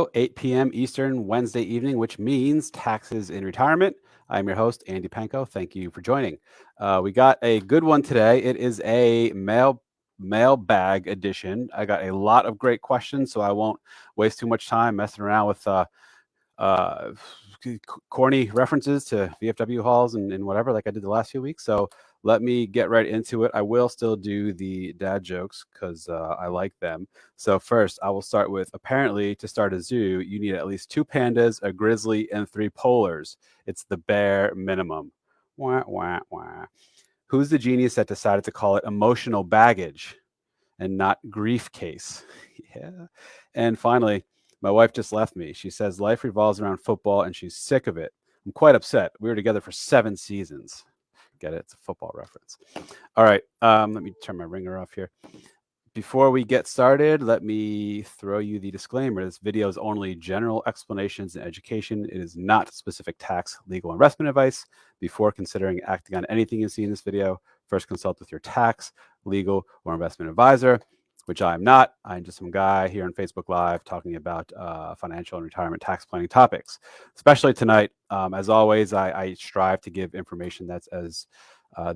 Panko, 8 p.m. Eastern, Wednesday evening, which means taxes in retirement. I'm your host, Andy Panko. Thank you for joining. We got a good one today. It is a mailbag edition. I got a lot of great questions, so I won't waste too much time messing around with corny references to VFW halls and whatever like I did the last few weeks. So let me get right into it. I will still do the dad jokes because I like them. So first, I will start with, apparently, to start a zoo, you need at least 2 pandas, a grizzly, and 3 polars. It's the bare minimum. Wah, wah, wah. Who's the genius that decided to call it emotional baggage and not grief case? Yeah. And finally, my wife just left me. She says life revolves around football and she's sick of it. I'm quite upset. We were together for 7 seasons. Get it? It's a football reference. All right. Let me turn my ringer off here. Before we get started, let me throw you the disclaimer. This video is only general explanations and education. It is not specific tax, legal, investment advice. Before considering acting on anything you see in this video, first consult with your tax, legal, or investment advisor, which I am not. I'm just some guy here on Facebook Live talking about financial and retirement tax planning topics. Especially tonight, as always, I strive to give information that's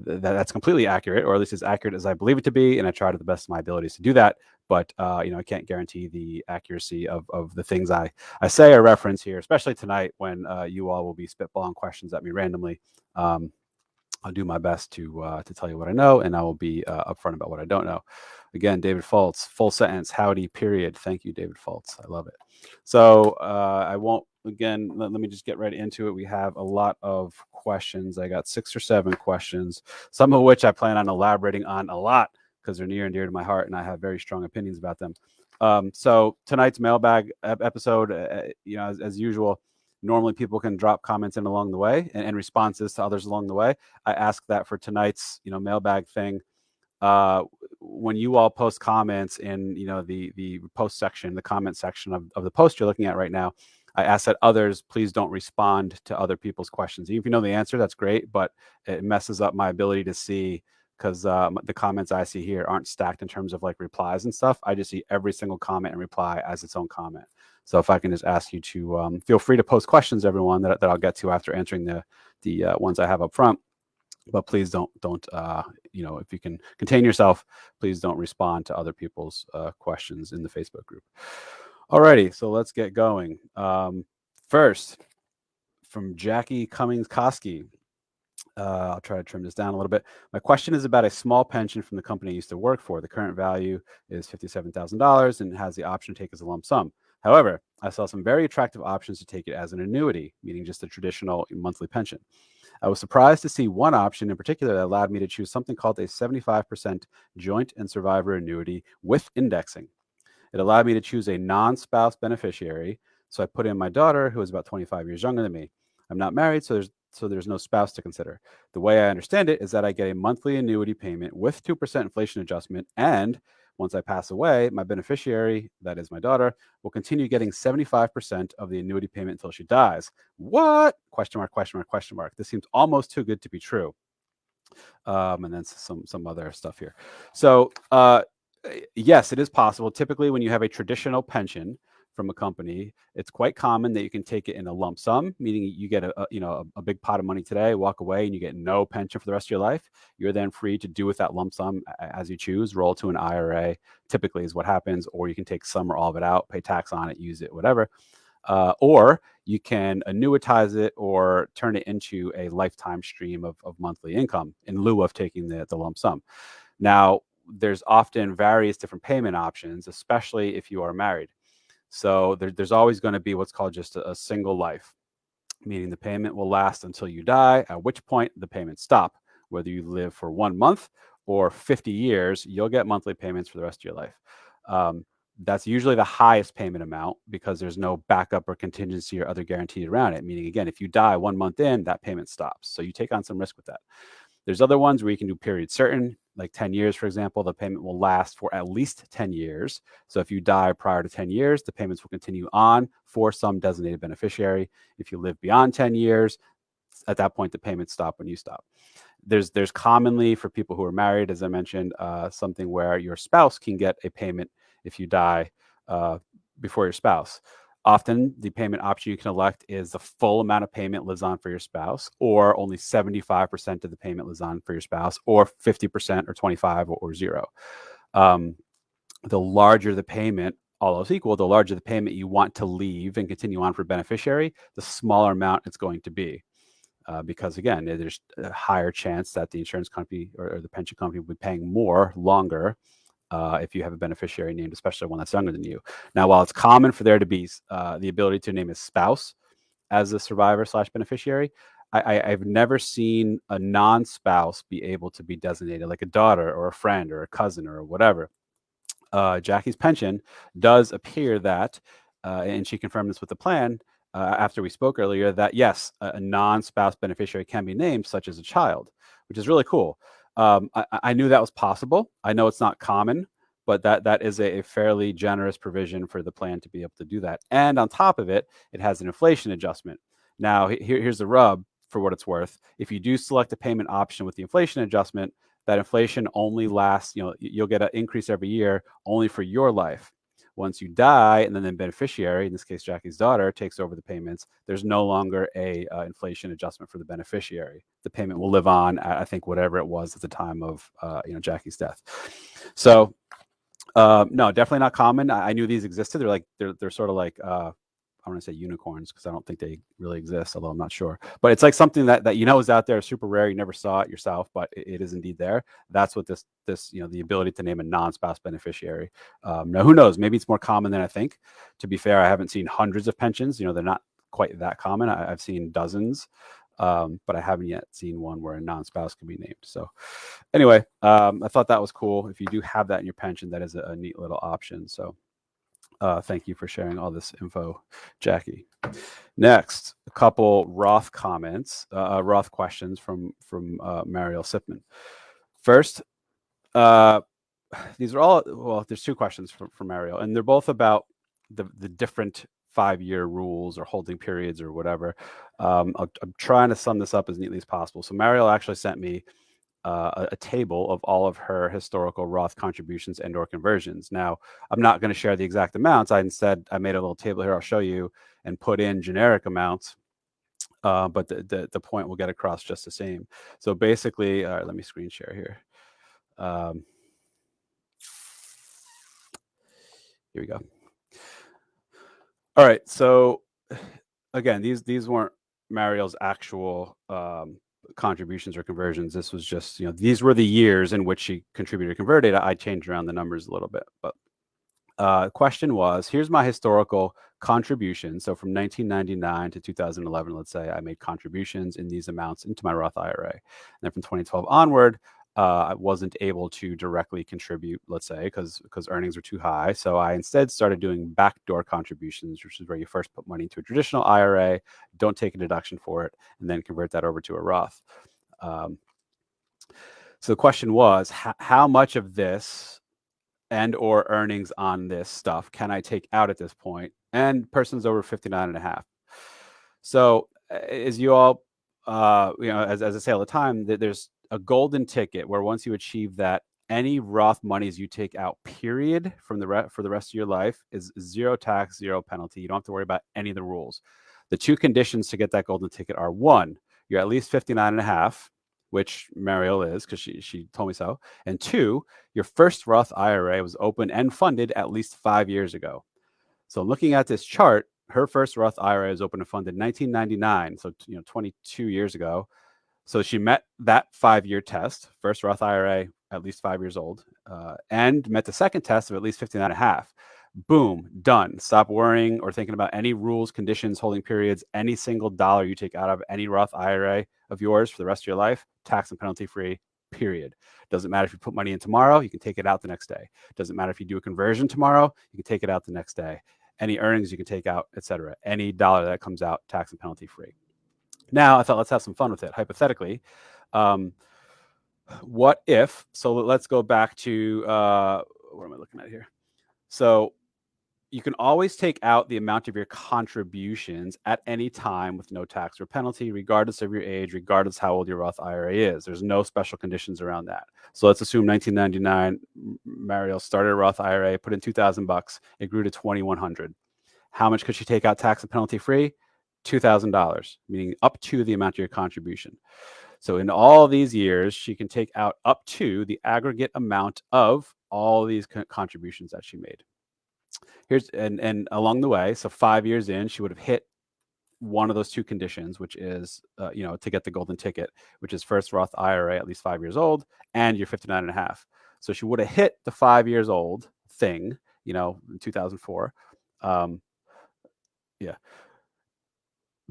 that's completely accurate, or at least as accurate as I believe it to be, and I try to the best of my abilities to do that. But I can't guarantee the accuracy of the things I say or reference here, especially tonight when you all will be spitballing questions at me randomly. I'll do my best to tell you what I know, and I will be upfront about what I don't know. Again, David Fultz, full sentence, howdy, period. Thank you, David Fultz. I love it. So I won't, again, let me just get right into it. We have a lot of questions. I got 6 or 7 questions, some of which I plan on elaborating on a lot because they're near and dear to my heart, and I have very strong opinions about them. So tonight's mailbag episode, as usual, normally people can drop comments in along the way and responses to others along the way. I ask that for tonight's, mailbag thing. When you all post comments in, the post section, the comment section of the post you're looking at right now, I ask that others please don't respond to other people's questions. Even if you know the answer, that's great, but it messes up my ability to see because the comments I see here aren't stacked in terms of like replies and stuff. I just see every single comment and reply as its own comment. So if I can just ask you to feel free to post questions, everyone, that I'll get to after answering the ones I have up front. But please don't if you can contain yourself, please don't respond to other people's questions in the Facebook group. Alrighty, so let's get going. First, from Jackie Cummings-Koski. I'll try to trim this down a little bit. My question is about a small pension from the company I used to work for. The current value is $57,000 and has the option to take as a lump sum. However, I saw some very attractive options to take it as an annuity, meaning just a traditional monthly pension. I was surprised to see one option in particular that allowed me to choose something called a 75% joint and survivor annuity with indexing. It allowed me to choose a non-spouse beneficiary, so I put in my daughter, who is about 25 years younger than me. I'm not married, so there's no spouse to consider. The way I understand it is that I get a monthly annuity payment with 2% inflation adjustment, and once I pass away, my beneficiary, that is my daughter, will continue getting 75% of the annuity payment until she dies. What? Question mark, question mark, question mark. This seems almost too good to be true. And then some other stuff here. So yes, it is possible. Typically, when you have a traditional pension from a company, it's quite common that you can take it in a lump sum, meaning you get a big pot of money today, walk away, and you get no pension for the rest of your life. You're then free to do with that lump sum as you choose, roll to an IRA, typically is what happens, or you can take some or all of it out, pay tax on it, use it, whatever. Or you can annuitize it or turn it into a lifetime stream of monthly income in lieu of taking the lump sum. Now, there's often various different payment options, especially if you are married. So there's always going to be what's called just a single life, meaning the payment will last until you die, at which point the payments stop. Whether you live for 1 month or 50 years, you'll get monthly payments for the rest of your life. That's usually the highest payment amount because there's no backup or contingency or other guarantee around it. Meaning, again, if you die 1 month in, that payment stops. So you take on some risk with that. There's other ones where you can do period certain, like 10 years, for example, the payment will last for at least 10 years. So if you die prior to 10 years, the payments will continue on for some designated beneficiary. If you live beyond 10 years, at that point, the payments stop when you stop. There's commonly, for people who are married, as I mentioned, something where your spouse can get a payment if you die before your spouse. Often the payment option you can elect is the full amount of payment lives on for your spouse, or only 75% of the payment lives on for your spouse, or 50% or 25 or 0. The larger the payment, all else equal, the larger the payment you want to leave and continue on for beneficiary, the smaller amount it's going to be. Because again, there's a higher chance that the insurance company or the pension company will be paying more longer if you have a beneficiary named, especially one that's younger than you. Now, while it's common for there to be the ability to name a spouse as a survivor / beneficiary, I've never seen a non-spouse be able to be designated, like a daughter or a friend or a cousin or whatever. Jackie's pension does appear that, and she confirmed this with the plan after we spoke earlier, that yes, a non-spouse beneficiary can be named, such as a child, which is really cool. I knew that was possible. I know it's not common, but that is a fairly generous provision for the plan to be able to do that. And on top of it, it has an inflation adjustment. Now, here's the rub for what it's worth. If you do select a payment option with the inflation adjustment, that inflation only lasts, you'll get an increase every year only for your life. Once you die, and then the beneficiary, in this case Jackie's daughter, takes over the payments, there's no longer a inflation adjustment for the beneficiary. The payment will live on at, I think, whatever it was at the time of Jackie's death. So no, definitely not common. I knew these existed. They're sort of like I want to say unicorns because I don't think they really exist, although I'm not sure. But it's like something that is out there, super rare. You never saw it yourself, but it is indeed there. That's what this the ability to name a non-spouse beneficiary. Now, who knows? Maybe it's more common than I think. To be fair, I haven't seen hundreds of pensions. They're not quite that common. I've seen dozens, but I haven't yet seen one where a non-spouse can be named. So anyway, I thought that was cool. If you do have that in your pension, that is a neat little option. So thank you for sharing all this info, Jackie. Next, a couple Roth comments, Roth questions from Mariel Sipman. First, these are all, well, there's two questions from Mariel, and they're both about the different 5-year rules or holding periods or whatever. I'm trying to sum this up as neatly as possible. So Mariel actually sent me a table of all of her historical Roth contributions and or conversions. Now, I'm not going to share the exact amounts. I made a little table here I'll show you and put in generic amounts, but the point will get across just the same. So basically, let me screen share here. Here we go. All right. So again, these weren't Mariel's actual contributions or conversions. This was just, these were the years in which she contributed or converted. I changed around the numbers a little bit, but question was, here's my historical contribution. So from 1999 to 2011, let's say I made contributions in these amounts into my Roth IRA. And then from 2012 onward, I wasn't able to directly contribute, let's say, because earnings were too high. So I instead started doing backdoor contributions, which is where you first put money into a traditional IRA, don't take a deduction for it, and then convert that over to a Roth. So the question was, how much of this and or earnings on this stuff can I take out at this point? And persons over 59.5. So as you all, as I say all the time, there's a golden ticket where once you achieve that, any Roth monies you take out, period, for the rest of your life is zero tax, zero penalty. You don't have to worry about any of the rules. The two conditions to get that golden ticket are: one, you're at least 59.5, which Mariel is because she told me so. And two, your first Roth IRA was open and funded at least 5 years ago. So looking at this chart, her first Roth IRA was open and funded in 1999, so 22 years ago. So she met that 5-year test, first Roth IRA, at least 5 years old, and met the second test of at least 59.5. Boom, done. Stop worrying or thinking about any rules, conditions, holding periods. Any single dollar you take out of any Roth IRA of yours for the rest of your life, tax and penalty free, period. Doesn't matter if you put money in tomorrow, you can take it out the next day. Doesn't matter if you do a conversion tomorrow, you can take it out the next day. Any earnings you can take out, etc. Any dollar that comes out, tax and penalty free. Now, I thought, let's have some fun with it. Hypothetically, what if, so let's go back to, what am I looking at here? So you can always take out the amount of your contributions at any time with no tax or penalty, regardless of your age, regardless how old your Roth IRA is. There's no special conditions around that. So let's assume 1999, Mariel started a Roth IRA, put in $2,000, it grew to $2,100. How much could she take out tax and penalty free? $2,000, meaning up to the amount of your contribution. So in all these years, she can take out up to the aggregate amount of all these contributions that she made. And along the way, so 5 years in, she would have hit one of those two conditions, which is, to get the golden ticket, which is first Roth IRA at least 5 years old, and you're 59 and a half. So she would have hit the 5 years old thing, in 2004. Yeah.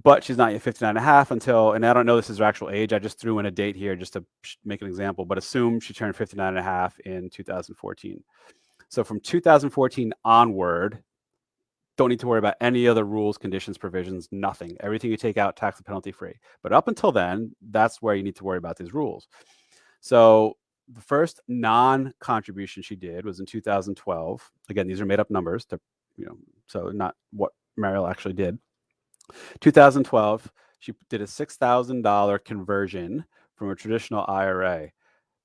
But she's not yet 59 and a half until, and I don't know this is her actual age. I just threw in a date here just to make an example, but assume she turned 59 and a half in 2014. So from 2014 onward, don't need to worry about any other rules, conditions, provisions, nothing. Everything you take out, tax and penalty free. But up until then, that's where you need to worry about these rules. So the first non-contribution she did was in 2012. Again, these are made up numbers, so not what Mariel actually did. 2012, she did a $6,000 conversion from a traditional IRA.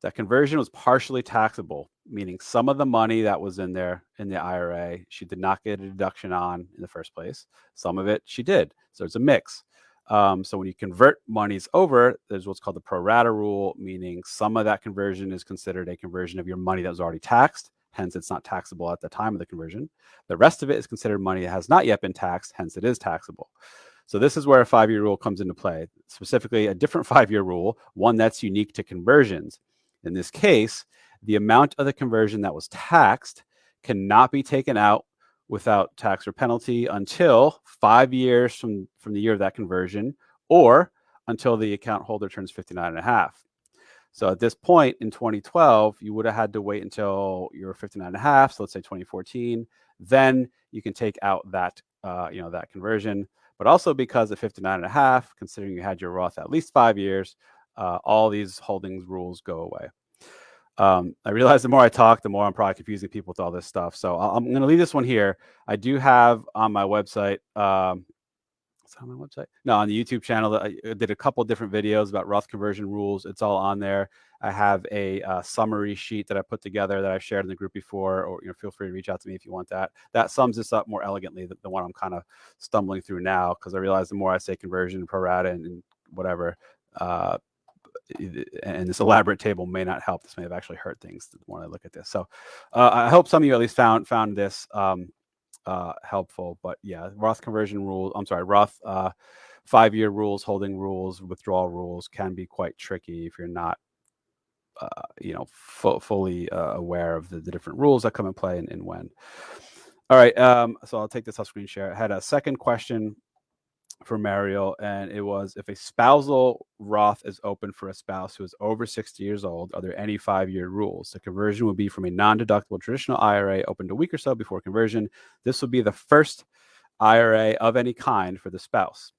That conversion was partially taxable, meaning some of the money that was in there in the IRA, she did not get a deduction on in the first place. Some of it she did. So it's a mix. So when you convert monies over, there's what's called the pro rata rule, meaning some of that conversion is considered a conversion of your money that was already taxed. Hence, it's not taxable at the time of the conversion. The rest of it is considered money that has not yet been taxed. Hence, it is taxable. So this is where a 5-year rule comes into play, specifically a different 5-year rule, one that's unique to conversions. In this case, the amount of the conversion that was taxed cannot be taken out without tax or penalty until 5 years from the year of that conversion, or until the account holder turns 59 and a half. So at this point in 2012, you would have had to wait until you were 59 and a half. So let's say 2014, then you can take out that, that conversion. But also because of 59 and a half, considering you had your Roth at least 5 years, all these holdings rules go away. I realize the more I talk, the more I'm probably confusing people with all this stuff. So I'm going to leave this one here. I do have on my website, it's on my website? No, on the YouTube channel, I did a couple different videos about Roth conversion rules. It's all on there. I have a summary sheet that I put together that I shared in the group before, or feel free to reach out to me if you want that. That sums this up more elegantly than the one I'm kind of stumbling through now, because I realize the more I say conversion, pro rata, and whatever, and this elaborate table may not help. This may have actually hurt things when I look at this. So I hope some of you at least found this helpful. But yeah, Roth conversion rules, Roth 5-year rules, holding rules, withdrawal rules can be quite tricky if you're not fully aware of the different rules that come in play and when. All right, so I'll take this off screen share. I had a second question for Mariel, and it was, if a spousal Roth is open for a spouse who is over 60 years old, are there any 5-year rules? The conversion would be from a non-deductible traditional IRA opened a week or so before conversion. This would be the first IRA of any kind for the spouse.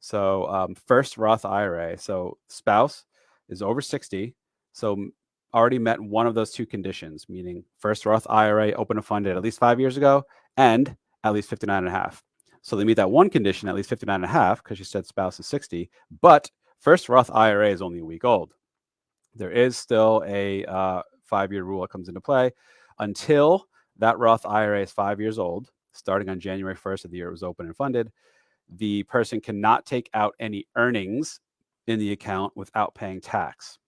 So first Roth IRA, so spouse is over 60, so already met one of those two conditions, meaning first Roth IRA open and funded at least 5 years ago and at least 59 and a half. So they meet that one condition, at least 59 and a half, because you said spouse is 60, but first Roth IRA is only a week old. There is still a 5-year rule that comes into play. Until that Roth IRA is 5 years old, starting on January 1st of the year it was open and funded, the person cannot take out any earnings in the account without paying tax.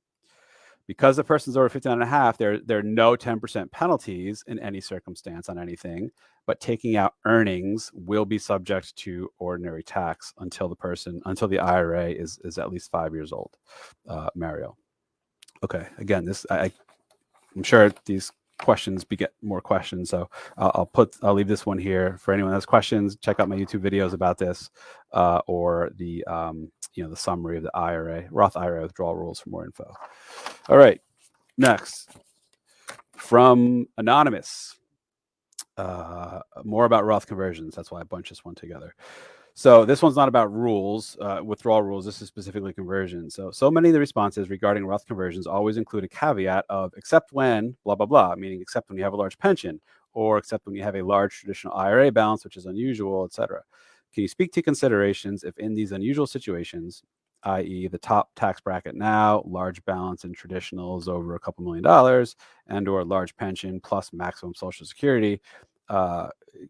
Because the person's over 59 and a half, there are no 10% penalties in any circumstance on anything, but taking out earnings will be subject to ordinary tax until the IRA is at least 5 years old. Mario. Okay, again, I'm sure these questions beget more questions, so I'll leave this one here for anyone that has questions. Check out my YouTube videos about this, or the the summary of the Roth IRA withdrawal rules for more info. All right, next from Anonymous, more about Roth conversions. That's why I bunched this one together. So this one's not about rules, withdrawal rules. This is specifically conversions. So many of the responses regarding Roth conversions always include a caveat of except when blah, blah, blah, meaning except when you have a large pension, or except when you have a large traditional IRA balance, which is unusual, etc. Can you speak to considerations if in these unusual situations, i.e. the top tax bracket now, large balance in traditionals over a couple $1 million, and or large pension plus maximum Social Security,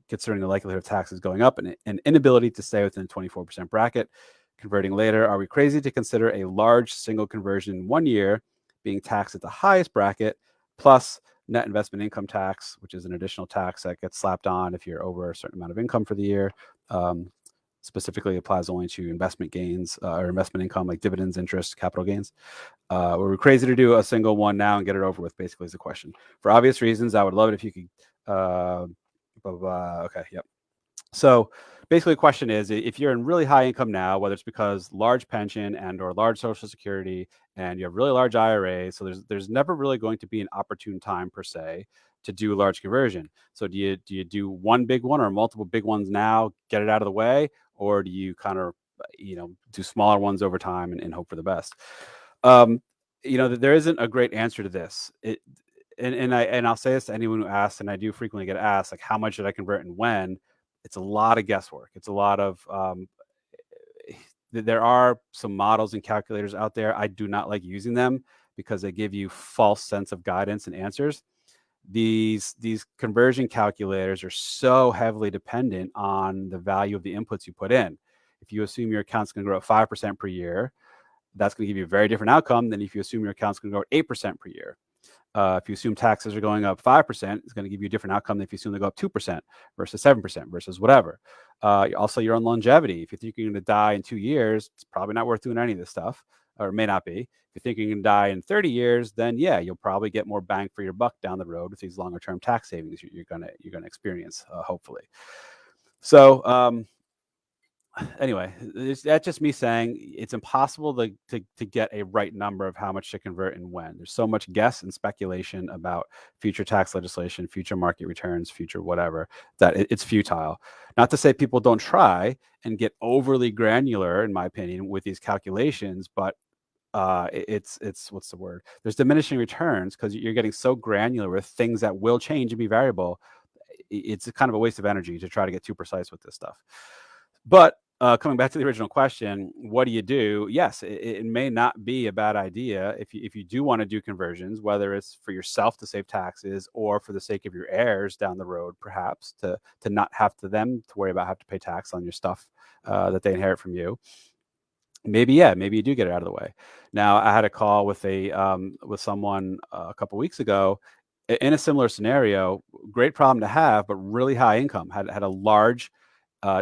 considering the likelihood of taxes going up and an inability to stay within the 24% bracket. Converting later, are we crazy to consider a large single conversion in 1 year being taxed at the highest bracket plus net investment income tax, which is an additional tax that gets slapped on if you're over a certain amount of income for the year? Specifically applies only to investment gains or investment income like dividends, interest, capital gains. Were we crazy to do a single one now and get it over with, basically, is the question. For obvious reasons, I would love it if you could. Okay, yep. So basically the question is, if you're in really high income now, whether it's because large pension and or large Social Security and you have really large IRAs, so there's never really going to be an opportune time per se to do a large conversion. So do you do one big one or multiple big ones now, get it out of the way, or do you kind of do smaller ones over time and hope for the best? There isn't a great answer to this. And I'll say this to anyone who asks, and I do frequently get asked, like, how much should I convert and when? It's a lot of guesswork. It's a lot of there are some models and calculators out there. I do not like using them because they give you false sense of guidance and answers. These conversion calculators are so heavily dependent on the value of the inputs you put in. If you assume your account's going to grow at 5% per year, that's going to give you a very different outcome than if you assume your account's going to grow at 8% per year. If you assume taxes are going up 5%, it's going to give you a different outcome than if you assume they go up 2% versus 7% versus whatever. Also, your own longevity. If you think you're going to die in 2 years, it's probably not worth doing any of this stuff, or it may not be. If you think you're going to die in 30 years, then yeah, you'll probably get more bang for your buck down the road with these longer term tax savings you're going to experience, hopefully. So anyway, that's just me saying it's impossible to get a right number of how much to convert and when. There's so much guess and speculation about future tax legislation, future market returns, future whatever, that it's futile. Not to say people don't try and get overly granular, in my opinion, with these calculations, but it's what's the word? There's diminishing returns because you're getting so granular with things that will change and be variable. It's kind of a waste of energy to try to get too precise with this stuff. But coming back to the original question, what do you do? Yes, it may not be a bad idea if you do want to do conversions, whether it's for yourself to save taxes or for the sake of your heirs down the road, perhaps to not have to worry about having to pay tax on your stuff that they inherit from you. Maybe you do get it out of the way. Now, I had a call with someone a couple weeks ago in a similar scenario. Great problem to have, but really high income. Had a large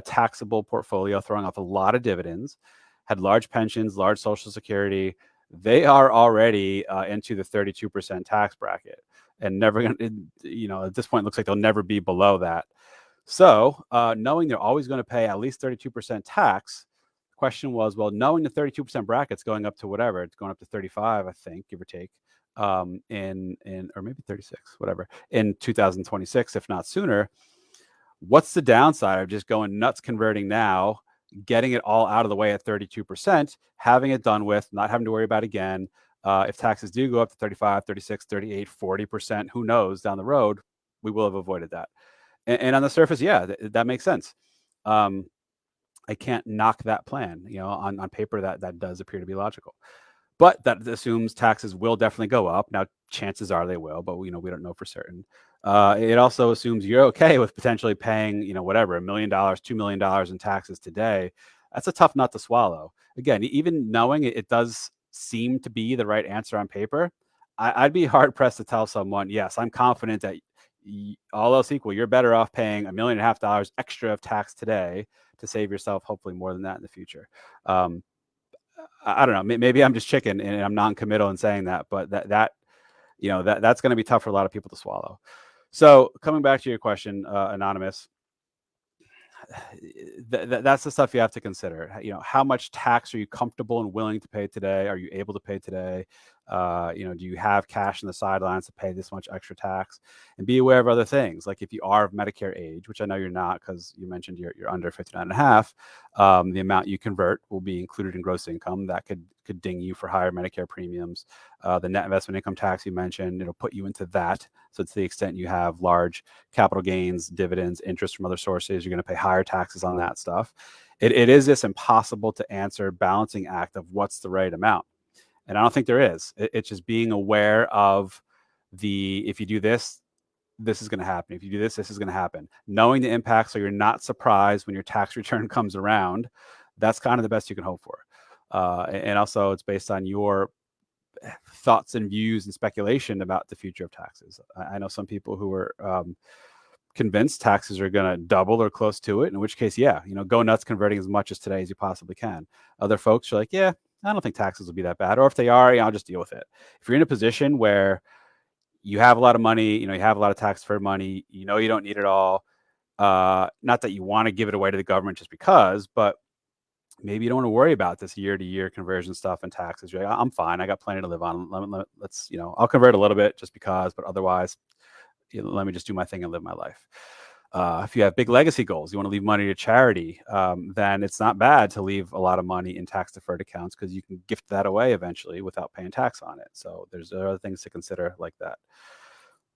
taxable portfolio throwing off a lot of dividends, had large pensions, large Social Security. They are already into the 32% tax bracket and never going to, at this point, it looks like they'll never be below that. So knowing they're always going to pay at least 32% tax, the question was, well, knowing the 32% bracket's going up to whatever, it's going up to 35, I think, give or take, or maybe 36, whatever, in 2026, if not sooner. What's the downside of just going nuts converting now, getting it all out of the way at 32%, having it done with, not having to worry about it again? If taxes do go up to 35, 36, 38, 40%, who knows, down the road, we will have avoided that. And on the surface, yeah, that makes sense. I can't knock that plan. On paper, that does appear to be logical. But that assumes taxes will definitely go up. Now, chances are they will, but we don't know for certain. It also assumes you're okay with potentially paying, whatever, $1 million, $2 million in taxes today. That's a tough nut to swallow. Again, even knowing it does seem to be the right answer on paper, I'd be hard pressed to tell someone, yes, I'm confident that all else equal, you're better off paying $1.5 million extra of tax today to save yourself hopefully more than that in the future. I don't know. Maybe I'm just chicken and I'm non-committal in saying that, but that's going to be tough for a lot of people to swallow. So coming back to your question, Anonymous, that's the stuff you have to consider. How much tax are you comfortable and willing to pay today? Are you able to pay today? Do you have cash on the sidelines to pay this much extra tax? And be aware of other things. Like if you are of Medicare age, which I know you're not because you mentioned you're under 59 and a half, the amount you convert will be included in gross income. That could ding you for higher Medicare premiums. The net investment income tax you mentioned, it'll put you into that. So to the extent you have large capital gains, dividends, interest from other sources, you're going to pay higher taxes on that stuff. It is this impossible to answer balancing act of what's the right amount. And I don't think there is. It's just being aware of if you do this, this is going to happen. If you do this, this is going to happen. Knowing the impact so you're not surprised when your tax return comes around, that's kind of the best you can hope for. And also, it's based on your thoughts and views and speculation about the future of taxes. I know some people who are convinced taxes are going to double or close to it, in which case, yeah, go nuts converting as much as today as you possibly can. Other folks are like, yeah, I don't think taxes will be that bad. Or if they are, I'll just deal with it. If you're in a position where you have a lot of money, you have a lot of tax deferred money, you don't need it all. Not that you want to give it away to the government just because, but maybe you don't want to worry about this year-to-year conversion stuff and taxes. You're like, I'm fine. I got plenty to live on. Let's, I'll convert a little bit just because, but otherwise, let me just do my thing and live my life. If you have big legacy goals, you want to leave money to charity, then it's not bad to leave a lot of money in tax deferred accounts because you can gift that away eventually without paying tax on it. So there's other things to consider like that.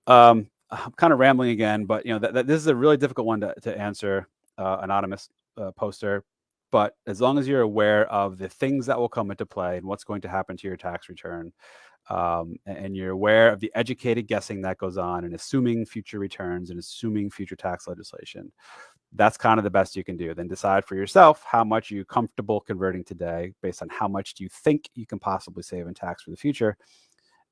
I'm kind of rambling again, but this is a really difficult one to answer, anonymous poster. But as long as you're aware of the things that will come into play and what's going to happen to your tax return, and you're aware of the educated guessing that goes on and assuming future returns and assuming future tax legislation, that's kind of the best you can do. Then decide for yourself how much you're comfortable converting today based on how much do you think you can possibly save in tax for the future.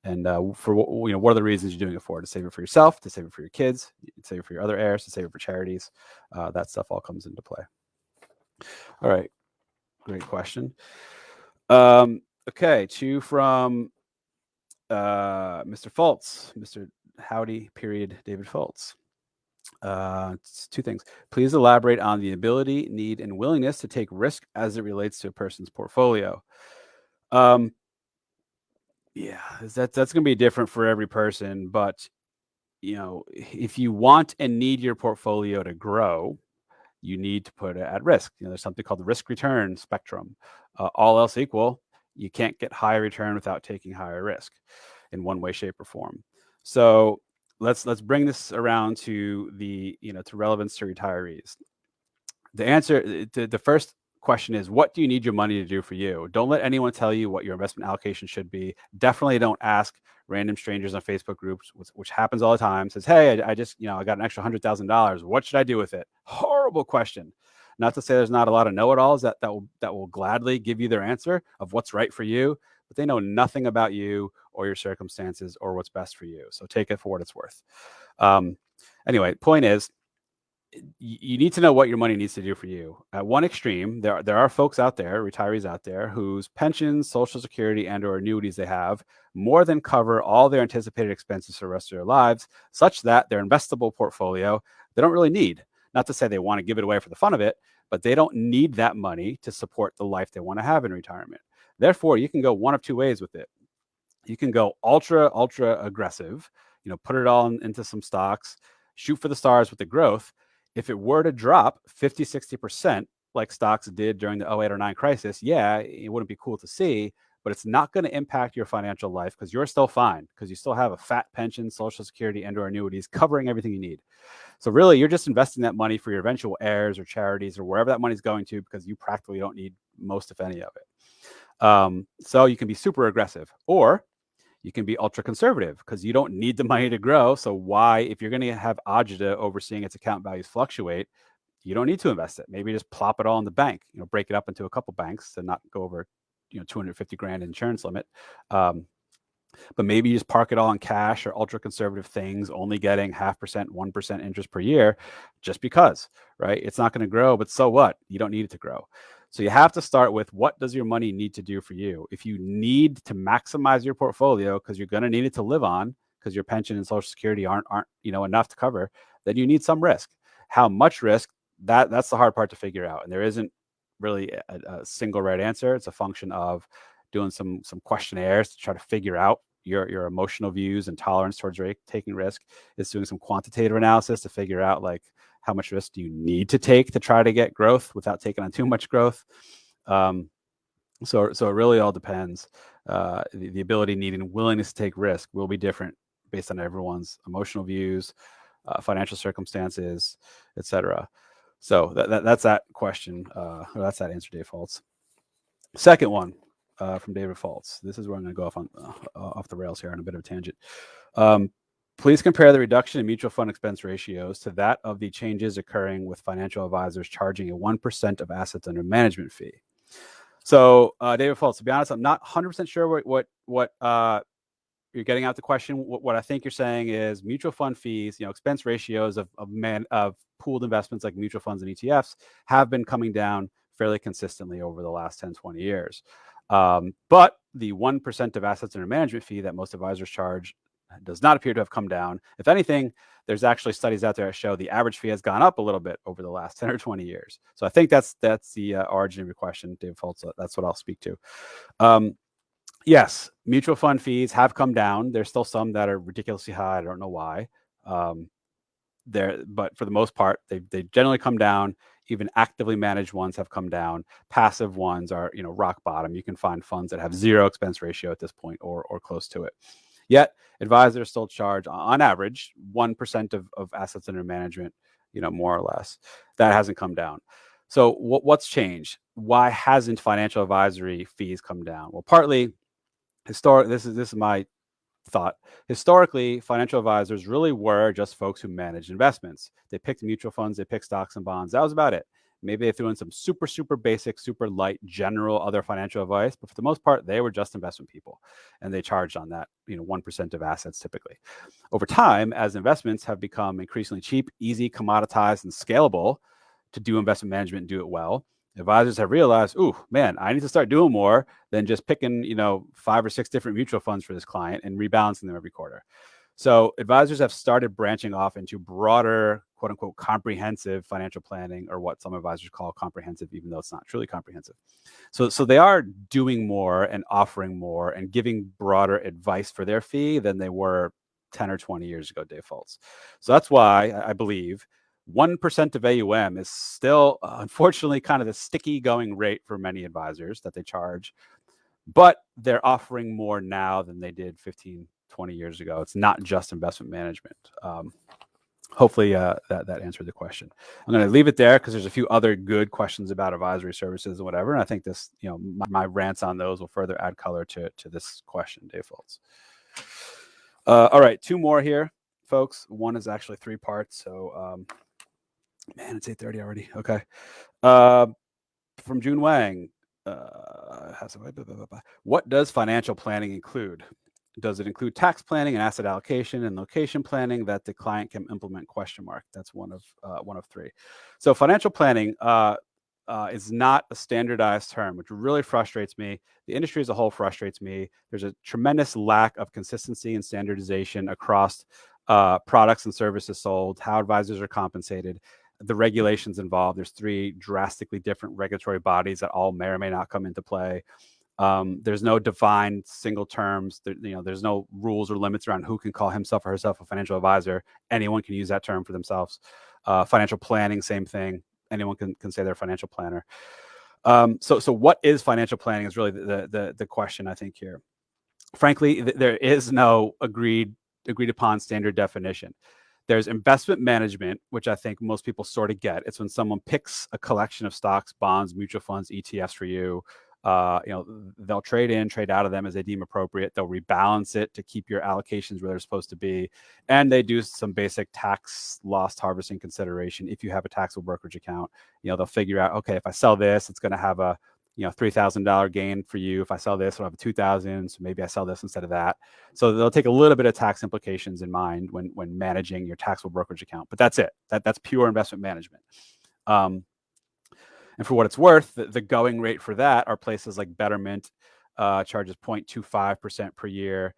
And for what are the reasons you're doing it for? To save it for yourself, to save it for your kids, to save it for your other heirs, to save it for charities. That stuff all comes into play. All right, great question. Okay, two from Mr. Fultz, Mr. Howdy, David Fultz. Two things. Please elaborate on the ability, need, and willingness to take risk as it relates to a person's portfolio. Yeah, that's going to be different for every person, but if you want and need your portfolio to grow, you need to put it at risk. There's something called the risk return spectrum. All else equal, you can't get higher return without taking higher risk in one way, shape, or form. So let's bring this around to to relevance to retirees. The answer to the first question is, what do you need your money to do for you? Don't let anyone tell you what your investment allocation should be. Definitely don't ask random strangers on Facebook groups, which happens all the time. Says, hey, I just, I got an extra $100,000. What should I do with it? Horrible question. Not to say there's not a lot of know-it-alls that will gladly give you their answer of what's right for you, but they know nothing about you or your circumstances or what's best for you. So take it for what it's worth. Anyway, point is, you need to know what your money needs to do for you. At one extreme, there are folks out there, retirees out there, whose pensions, Social Security, and or annuities they have more than cover all their anticipated expenses for the rest of their lives, such that their investable portfolio they don't really need. Not to say they want to give it away for the fun of it, but they don't need that money to support the life they want to have in retirement. Therefore, you can go one of two ways with it. You can go ultra aggressive, put it all into some stocks, shoot for the stars with the growth. If it were to drop 50, 60%, like stocks did during the 08 or 09 crisis, yeah, it wouldn't be cool to see, but it's not going to impact your financial life because you're still fine because you still have a fat pension, Social Security, and or annuities covering everything you need. So really, you're just investing that money for your eventual heirs or charities or wherever that money's going to because you practically don't need most, if any, of it. So you can be super aggressive, or you can be ultra conservative because you don't need the money to grow. So why, if you're going to have Agita overseeing its account values fluctuate, you don't need to invest it. Maybe just plop it all in the bank, break it up into a couple banks to not go over, 250 grand insurance limit. But maybe you just park it all in cash or ultra conservative things, only getting 0.5%, 1% interest per year, just because, right? It's not going to grow, but so what? You don't need it to grow. So you have to start with, what does your money need to do for you? If you need to maximize your portfolio because you're going to need it to live on because your pension and Social Security aren't enough to cover, then you need some risk. How much risk? That's the hard part to figure out, and there isn't really a single right answer. It's a function of doing some questionnaires to try to figure out your emotional views and tolerance towards taking risk. It's doing some quantitative analysis to figure out like how much risk do you need to take to try to get growth without taking on too much growth. So it really all depends. The ability, need, and willingness to take risk will be different based on everyone's emotional views, financial circumstances, etc. So that's that question. That's that answer, Dave Fultz. Second one from David Fultz. This is where I'm going to go off the rails here on a bit of a tangent. Please compare the reduction in mutual fund expense ratios to that of the changes occurring with financial advisors charging a 1% of assets under management fee. So, David Fultz, to be honest, I'm not 100% sure what you're getting out the question. What I think you're saying is mutual fund fees, expense ratios of pooled investments like mutual funds and ETFs have been coming down fairly consistently over the last 10, 20 years. But the 1% of assets under management fee that most advisors charge does not appear to have come down. If anything, there's actually studies out there that show the average fee has gone up a little bit over the last 10 or 20 years. So I think that's the origin of your question, Dave Fultz. That's what I'll speak to. Yes, mutual fund fees have come down. There's still some that are ridiculously high. I don't know why. But for the most part, they generally come down. Even actively managed ones have come down. Passive ones are, rock bottom. You can find funds that have zero expense ratio at this point or close to it. Yet advisors still charge, on average, 1% of assets under management, more or less. That hasn't come down. So what's changed? Why hasn't financial advisory fees come down? Well, partly this is my thought. Historically, financial advisors really were just folks who managed investments. They picked mutual funds, they picked stocks and bonds. That was about it. Maybe they threw in some super, super basic, super light, general other financial advice, but for the most part, they were just investment people, and they charged on that, 1% of assets typically. Over time, as investments have become increasingly cheap, easy, commoditized, and scalable to do investment management and do it well, advisors have realized, ooh, man, I need to start doing more than just picking, 5 or 6 different mutual funds for this client and rebalancing them every quarter. So advisors have started branching off into broader, quote unquote, comprehensive financial planning, or what some advisors call comprehensive, even though it's not truly comprehensive. So they are doing more and offering more and giving broader advice for their fee than they were 10 or 20 years ago, Dave Fultz. So that's why I believe 1% of AUM is still, unfortunately, kind of the sticky going rate for many advisors that they charge, but they're offering more now than they did 15, 20 years ago. It's not just investment management. Hopefully that answered the question. I'm going to leave it there because there's a few other good questions about advisory services and whatever. And I think this, my rants on those will further add color to this question, Dave Fultz. All right, 2 more here, folks. One is actually 3 parts. So, man, it's 8:30 already. Okay. From June Wang, what does financial planning include? Does it include tax planning and asset allocation and location planning that the client can implement? ? That's one of 3. So financial planning is not a standardized term, which really frustrates me. The industry as a whole frustrates me. There's a tremendous lack of consistency and standardization across products and services sold, how advisors are compensated, the regulations involved. There's 3 drastically different regulatory bodies that all may or may not come into play. There's no defined single terms. There's no rules or limits around who can call himself or herself a financial advisor. Anyone can use that term for themselves. Financial planning, same thing. Anyone can say they're a financial planner. So what is financial planning is really the question, I think, here. Frankly, there is no agreed upon standard definition. There's investment management, which I think most people sort of get. It's when someone picks a collection of stocks, bonds, mutual funds, ETFs for you. They'll trade in, trade out of them as they deem appropriate. They'll rebalance it to keep your allocations where they're supposed to be. And they do some basic tax loss harvesting consideration. If you have a taxable brokerage account, they'll figure out, okay, if I sell this, it's going to have a $3,000 gain for you. If I sell this, I'll have a $2,000. So maybe I sell this instead of that. So they'll take a little bit of tax implications in mind when managing your taxable brokerage account. But that's it. That's pure investment management. And for what it's worth, the going rate for that are places like Betterment, charges 0.25% per year.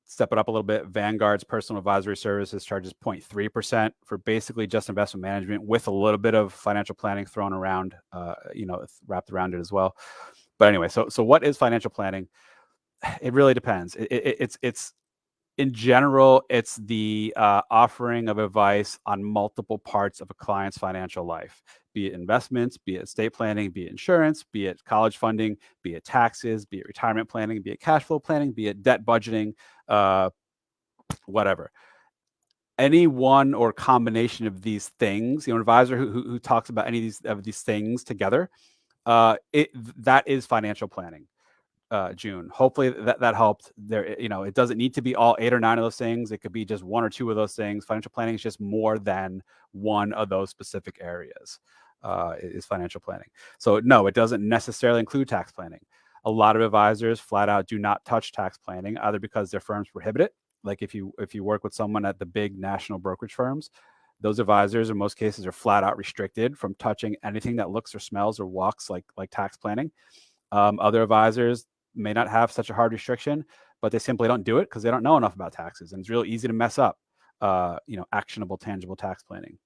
Step it up a little bit. Vanguard's personal advisory services charges 0.3% for basically just investment management with a little bit of financial planning thrown around, wrapped around it as well. But anyway, so what is financial planning? It really depends. It's in general, it's the offering of advice on multiple parts of a client's financial life, be it investments, be it estate planning, be it insurance, be it college funding, be it taxes, be it retirement planning, be it cash flow planning, be it debt budgeting, whatever. Any one or combination of these things, an advisor who talks about any of these things together, that is financial planning. June. Hopefully that helped. There, it doesn't need to be all 8 or 9 of those things. It could be just 1 or 2 of those things. Financial planning is just more than one of those specific areas. Is financial planning. So no, it doesn't necessarily include tax planning. A lot of advisors flat out do not touch tax planning, either because their firms prohibit it. Like if you work with someone at the big national brokerage firms, those advisors in most cases are flat out restricted from touching anything that looks or smells or walks like tax planning. Other advisors may not have such a hard restriction, but they simply don't do it because they don't know enough about taxes, and it's real easy to mess up actionable, tangible tax planning.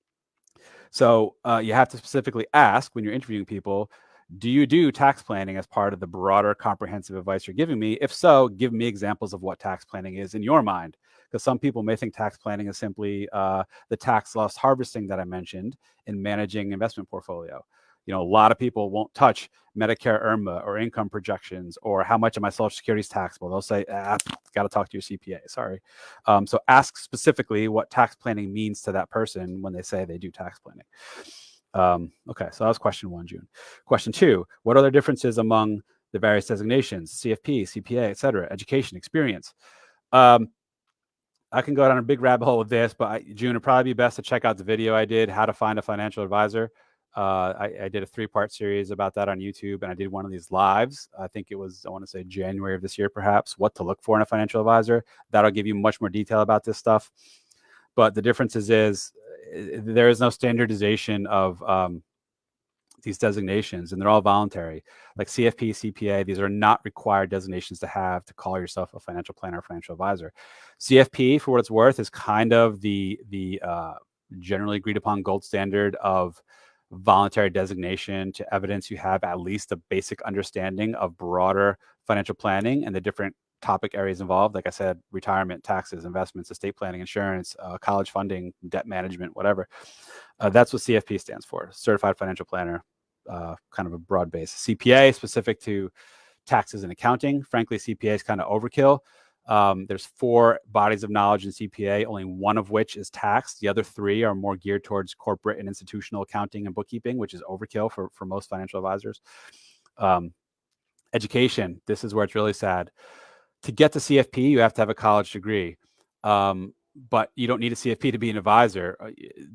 So you have to specifically ask when you're interviewing people, do you do tax planning as part of the broader comprehensive advice you're giving me? If so, give me examples of what tax planning is in your mind. Because some people may think tax planning is simply the tax loss harvesting that I mentioned in managing investment portfolio. A lot of people won't touch Medicare IRMA or income projections or how much of my Social Security is taxable. They'll say, got to talk to your CPA, sorry. So ask specifically what tax planning means to that person when they say they do tax planning. Okay, so that was question 1, June. Question 2, what are the differences among the various designations, CFP, CPA, et cetera, education, experience? I can go down a big rabbit hole with this, but June, it'd probably be best to check out the video I did, How to Find a Financial Advisor. I did a 3-part series about that on YouTube, and I did one of these lives. I think it was, I want to say January of this year, perhaps, what to look for in a financial advisor. That'll give you much more detail about this stuff. But the differences is there is no standardization of these designations, and they're all voluntary. Like CFP, CPA, these are not required designations to have to call yourself a financial planner or financial advisor. CFP, for what it's worth, is kind of the generally agreed upon gold standard of voluntary designation to evidence you have at least a basic understanding of broader financial planning and the different topic areas involved. Like I said, retirement, taxes, investments, estate planning, insurance, college funding, debt management, whatever. That's what CFP stands for, Certified Financial Planner, kind of a broad base. CPA, specific to taxes and accounting. Frankly, CPA is kind of overkill. There's 4 bodies of knowledge in CPA, only one of which is tax. The other 3 are more geared towards corporate and institutional accounting and bookkeeping, which is overkill for most financial advisors. Education, this is where it's really sad. To get to CFP, you have to have a college degree. But you don't need a CFP to be an advisor,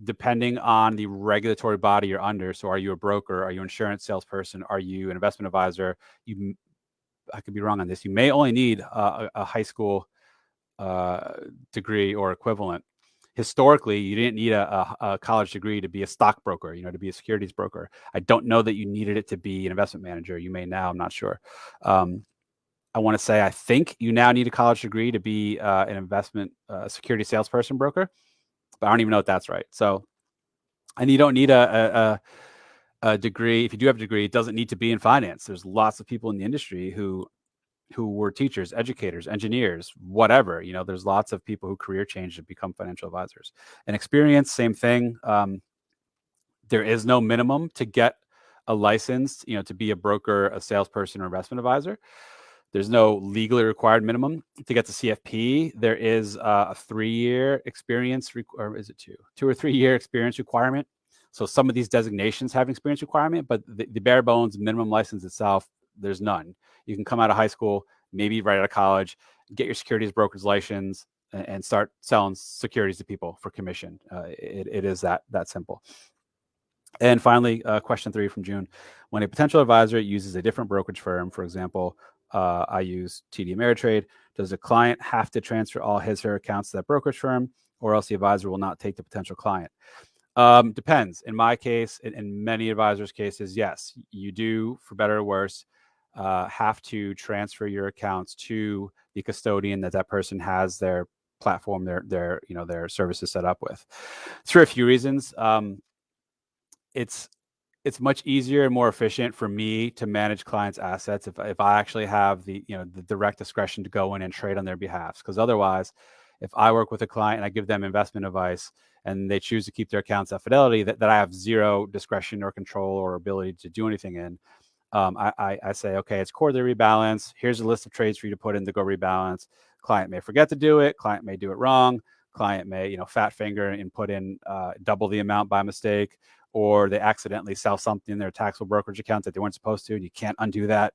depending on the regulatory body you're under. So are you a broker? Are you an insurance salesperson? Are you an investment advisor? I could be wrong on this. You may only need a high school degree or equivalent. Historically, you didn't need a college degree to be a stockbroker, to be a securities broker. I don't know that you needed it to be an investment manager. You may now, I'm not sure. I want to say I think you now need a college degree to be an investment security salesperson broker, but I don't even know if that's right. So, and you don't need a degree. If you do have a degree, it doesn't need to be in finance. There's lots of people in the industry who were teachers, educators, engineers, whatever. There's lots of people who career change to become financial advisors. And experience, same thing. There is no minimum to get a license, to be a broker, a salesperson, or investment advisor. There's no legally required minimum to get to CFP. There is a 3-year experience, or is it 2 or 3 year experience requirement. So some of these designations have an experience requirement, but the bare bones minimum license itself, there's none. You can come out of high school, maybe right out of college, get your securities broker's license, and start selling securities to people for commission. It is that simple. And finally, question 3 from June. When a potential advisor uses a different brokerage firm, for example, I use TD Ameritrade, does the client have to transfer all his or her accounts to that brokerage firm, or else the advisor will not take the potential client? Depends. In my case, in many advisors' cases, yes, you do, for better or worse, have to transfer your accounts to the custodian that person has their platform, their services set up with. It's for a few reasons. It's much easier and more efficient for me to manage clients' assets if I actually have the direct discretion to go in and trade on their behalf. Because otherwise, if I work with a client and I give them investment advice and they choose to keep their accounts at Fidelity that I have zero discretion or control or ability to do anything in, I say, okay, it's quarterly rebalance. Here's a list of trades for you to put in to go rebalance. Client may forget to do it. Client may do it wrong. Client may, fat finger and put in double the amount by mistake, or they accidentally sell something in their taxable brokerage account that they weren't supposed to, and you can't undo that.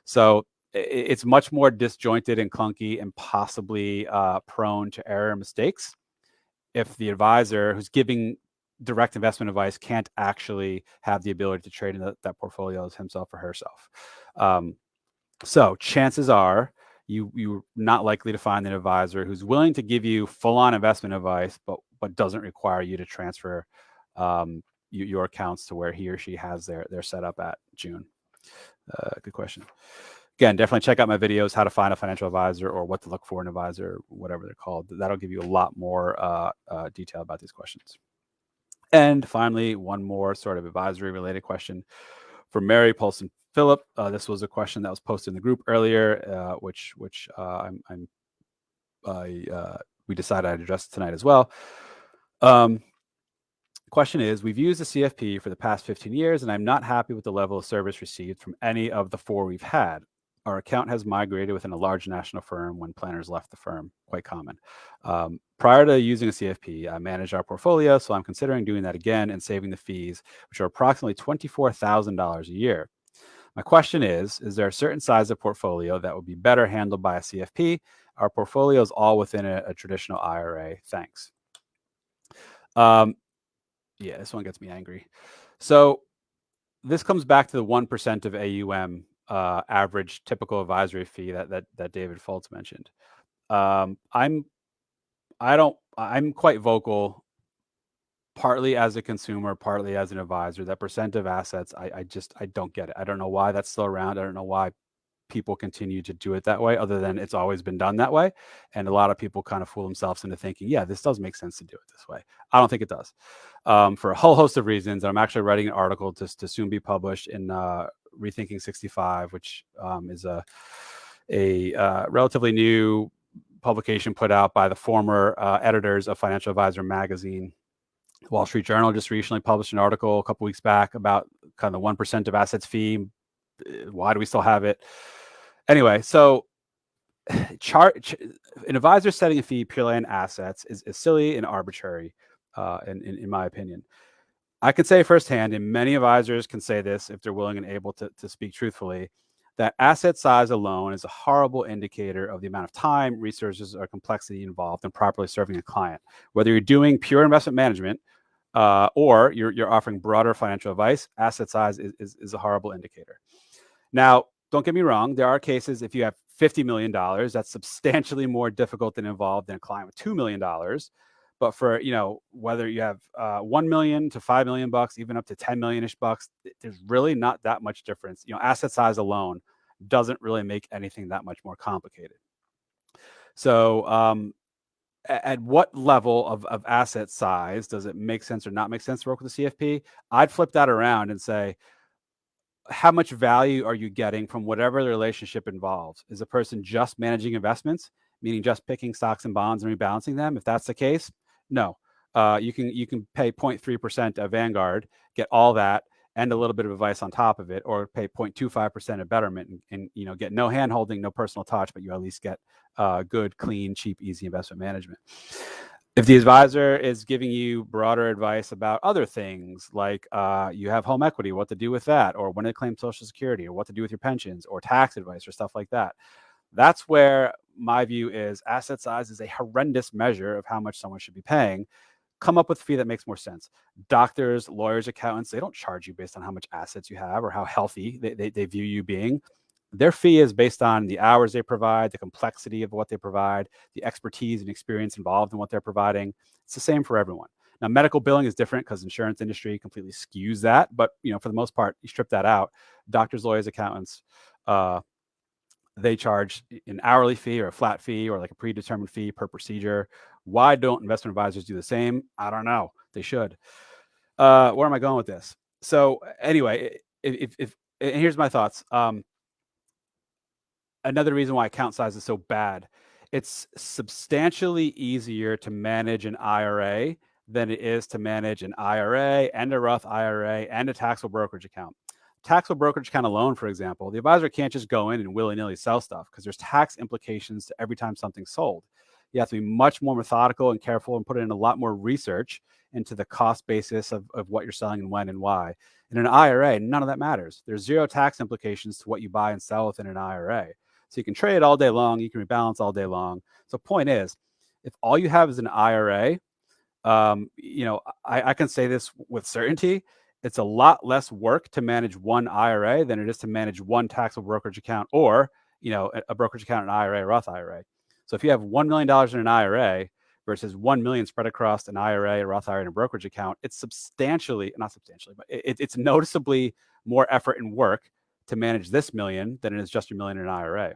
So it's much more disjointed and clunky and possibly prone to error and mistakes if the advisor who's giving direct investment advice can't actually have the ability to trade in that portfolio as himself or herself. So chances are you're not likely to find an advisor who's willing to give you full-on investment advice, but doesn't require you to transfer your accounts to where he or she has their setup at June. Good question. Again, definitely check out my videos, how to find a financial advisor or what to look for in an advisor, whatever they're called. That'll give you a lot more detail about these questions. And finally, one more sort of advisory related question from Mary Paulson Phillip. This was a question that was posted in the group earlier, which we decided I'd address tonight as well. Question is, we've used the CFP for the past 15 years, and I'm not happy with the level of service received from any of the 4 we've had. Our account has migrated within a large national firm when planners left the firm, quite common. Prior to using a CFP, I managed our portfolio, so I'm considering doing that again and saving the fees, which are approximately $24,000 a year. My question is there a certain size of portfolio that would be better handled by a CFP? Our portfolio is all within a traditional IRA. Thanks. Yeah, this one gets me angry. So this comes back to the 1% of AUM average typical advisory fee that David Fultz mentioned. I'm quite vocal, partly as a consumer, partly as an advisor. That percent of assets, I don't get it. I don't know why that's still around. I don't know why people continue to do it that way, other than it's always been done that way. And a lot of people kind of fool themselves into thinking, yeah, this does make sense to do it this way. I don't think it does, for a whole host of reasons. I'm actually writing an article to soon be published in Rethinking 65, which is a relatively new publication put out by the former editors of Financial Advisor magazine. Wall Street Journal just recently published an article a couple weeks back about kind of the 1% of assets fee. Why do we still have it? Anyway, so an advisor setting a fee purely on assets is silly and arbitrary, in my opinion. I can say firsthand, and many advisors can say this if they're willing and able to speak truthfully, that asset size alone is a horrible indicator of the amount of time, resources, or complexity involved in properly serving a client. Whether you're doing pure investment management or you're offering broader financial advice, asset size is a horrible indicator. Now, don't get me wrong. There are cases if you have $50 million, that's substantially more difficult and involved than a client with $2 million. But for, whether you have 1 million to 5 million bucks, even up to 10 million-ish bucks, there's really not that much difference. Asset size alone doesn't really make anything that much more complicated. So at what level of asset size does it make sense or not make sense to work with the CFP? I'd flip that around and say, how much value are you getting from whatever the relationship involves? Is a person just managing investments, meaning just picking stocks and bonds and rebalancing them? If that's the case, no. You can pay 0.3% of Vanguard, get all that, and a little bit of advice on top of it, or pay 0.25% of Betterment and get no hand holding, no personal touch, but you at least get good, clean, cheap, easy investment management. If the advisor is giving you broader advice about other things, like you have home equity, what to do with that, or when to claim Social Security, or what to do with your pensions, or tax advice, or stuff like that, that's where my view is asset size is a horrendous measure of how much someone should be paying. Come up with a fee that makes more sense. Doctors, lawyers, accountants, they don't charge you based on how much assets you have or how healthy they view you being. Their fee is based on the hours they provide, the complexity of what they provide, the expertise and experience involved in what they're providing. It's the same for everyone. Now, medical billing is different because the insurance industry completely skews that. But, for the most part, you strip that out. Doctors, lawyers, accountants, they charge an hourly fee or a flat fee or like a predetermined fee per procedure. Why don't investment advisors do the same? I don't know. They should. Where am I going with this? So anyway, and here's my thoughts. Another reason why account size is so bad, it's substantially easier to manage an IRA than it is to manage an IRA and a Roth IRA and a taxable brokerage account. Taxable brokerage account alone, for example, the advisor can't just go in and willy-nilly sell stuff because there's tax implications to every time something's sold. You have to be much more methodical and careful and put in a lot more research into the cost basis of what you're selling and when and why. In an IRA, none of that matters. There's zero tax implications to what you buy and sell within an IRA. So you can trade all day long, you can rebalance all day long. So point is, if all you have is an IRA, I can say this with certainty. It's a lot less work to manage one IRA than it is to manage one taxable brokerage account, or a brokerage account, an IRA, Roth IRA. So if you have $1 million in an IRA versus 1 million spread across an IRA, a Roth IRA, and a brokerage account, it's not substantially, but it's noticeably more effort and work to manage this million than it is just your million in an IRA.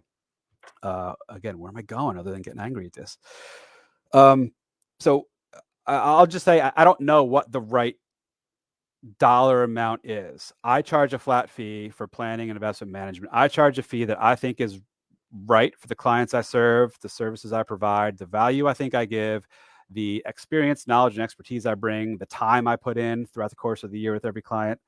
Again, where am I going other than getting angry at this? So I'll just say I don't know what the right dollar amount is. I charge a flat fee for planning and investment management. I charge a fee that I think is right for the clients I serve, the services I provide, the value I think I give, the experience, knowledge, and expertise I bring, the time I put in throughout the course of the year with every client.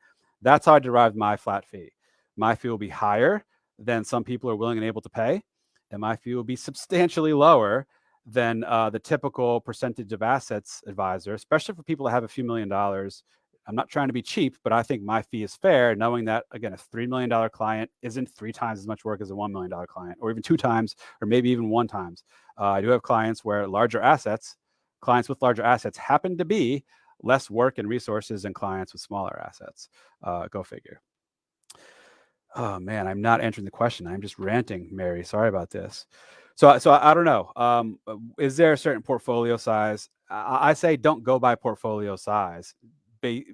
That's how I derive my flat fee. My fee will be higher than some people are willing and able to pay, and my fee will be substantially lower than the typical percentage of assets advisor, especially for people that have a few $1 million. I'm not trying to be cheap, but I think my fee is fair, knowing that, again, a $3 million client isn't 3 times as much work as a $1 million client, or even 2 times, or maybe even 1 times. I do have clients where clients with larger assets happen to be less work and resources than clients with smaller assets. Go figure. Oh man, I'm not answering the question. I'm just ranting, Mary. Sorry about this. So I don't know. Is there a certain portfolio size? I say don't go by portfolio size.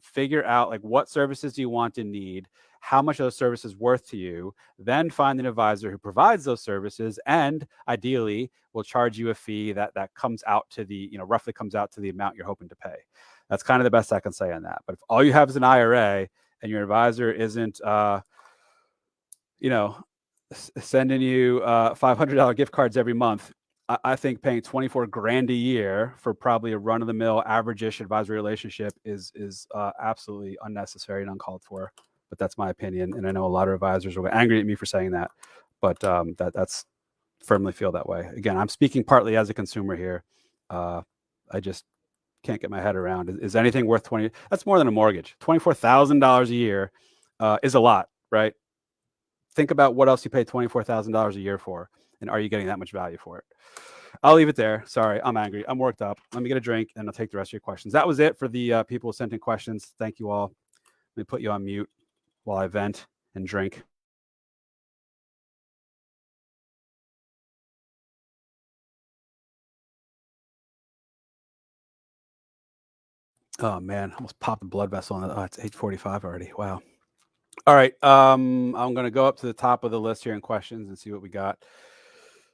Figure out like what services do you want and need, how much are those services worth to you, then find an advisor who provides those services, and ideally will charge you a fee that comes out to roughly comes out to the amount you're hoping to pay. That's kind of the best I can say on that. But if all you have is an IRA and your advisor isn't sending you $500 gift cards every month, I think paying $24,000 a year for probably a run-of-the-mill, average-ish advisory relationship is absolutely unnecessary and uncalled for. But that's my opinion, and I know a lot of advisors will get angry at me for saying that, but that's firmly feel that way. Again, I'm speaking partly as a consumer here. I just can't get my head around. Is anything worth 20? That's more than a mortgage. $24,000 a year is a lot, right? Think about what else you pay $24,000 a year for, and are you getting that much value for it? I'll leave it there. Sorry, I'm angry. I'm worked up. Let me get a drink, and I'll take the rest of your questions. That was it for the people who sent in questions. Thank you all. Let me put you on mute while I vent and drink. Oh man, almost popped a blood vessel on it. Oh, it's 8:45 already. Wow. All right. I'm going to go up to the top of the list here in questions and see what we got.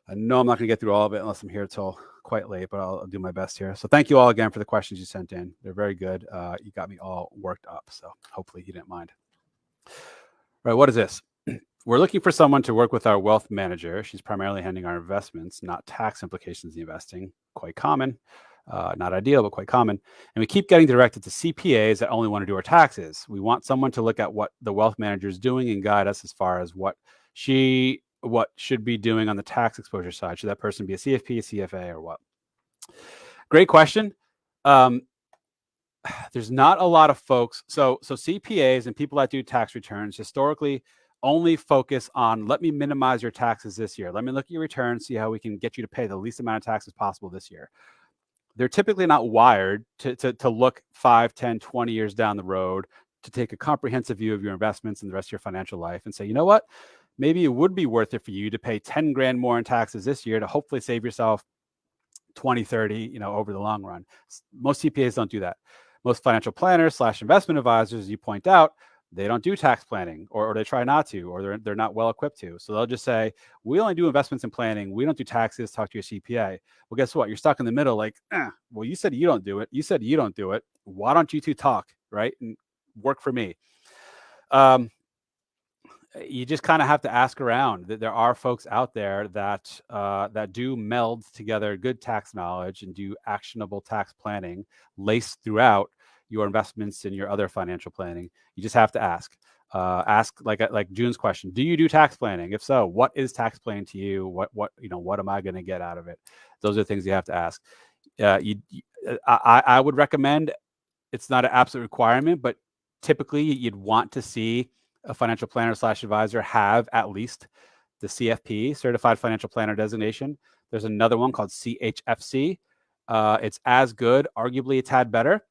I know I'm not going to get through all of it unless I'm here till quite late, but I'll do my best here. So thank you all again for the questions you sent in. They're very good. You got me all worked up, so hopefully you didn't mind. All right, what is this? We're looking for someone to work with our wealth manager. She's primarily handling our investments, not tax implications in investing. Quite common. Not ideal, but quite common. And we keep getting directed to CPAs that only want to do our taxes. We want someone to look at what the wealth manager is doing and guide us as far as what should be doing on the tax exposure side. Should that person be a CFP, a CFA, or what? Great question. There's not a lot of folks. So CPAs and people that do tax returns historically only focus on, let me minimize your taxes this year. Let me look at your return, see how we can get you to pay the least amount of taxes possible this year. They're typically not wired to look 5, 10, 20 years down the road, to take a comprehensive view of your investments and the rest of your financial life and say, you know what, maybe it would be worth it for you to pay 10 grand more in taxes this year to hopefully save yourself 20, 30, over the long run. Most CPAs don't do that. Most financial planners / investment advisors, as you point out, they don't do tax planning, or they try not to, or they're not well equipped to. So they'll just say, we only do investments and planning. We don't do taxes. Talk to your CPA. Well, guess what? You're stuck in the middle. Like, well, you said you don't do it. You said you don't do it. Why don't you two talk, right? And work for me. You just kind of have to ask around. There are folks out there that do meld together good tax knowledge and do actionable tax planning laced throughout your investments and your other financial planning. You just have to ask. Ask like June's question: do you do tax planning? If so, what is tax planning to you? What am I going to get out of it? Those are things you have to ask. I would recommend it's not an absolute requirement, but typically you'd want to see a financial planner / advisor have at least the CFP, Certified Financial Planner designation. There's another one called CHFC. It's as good, arguably a tad better,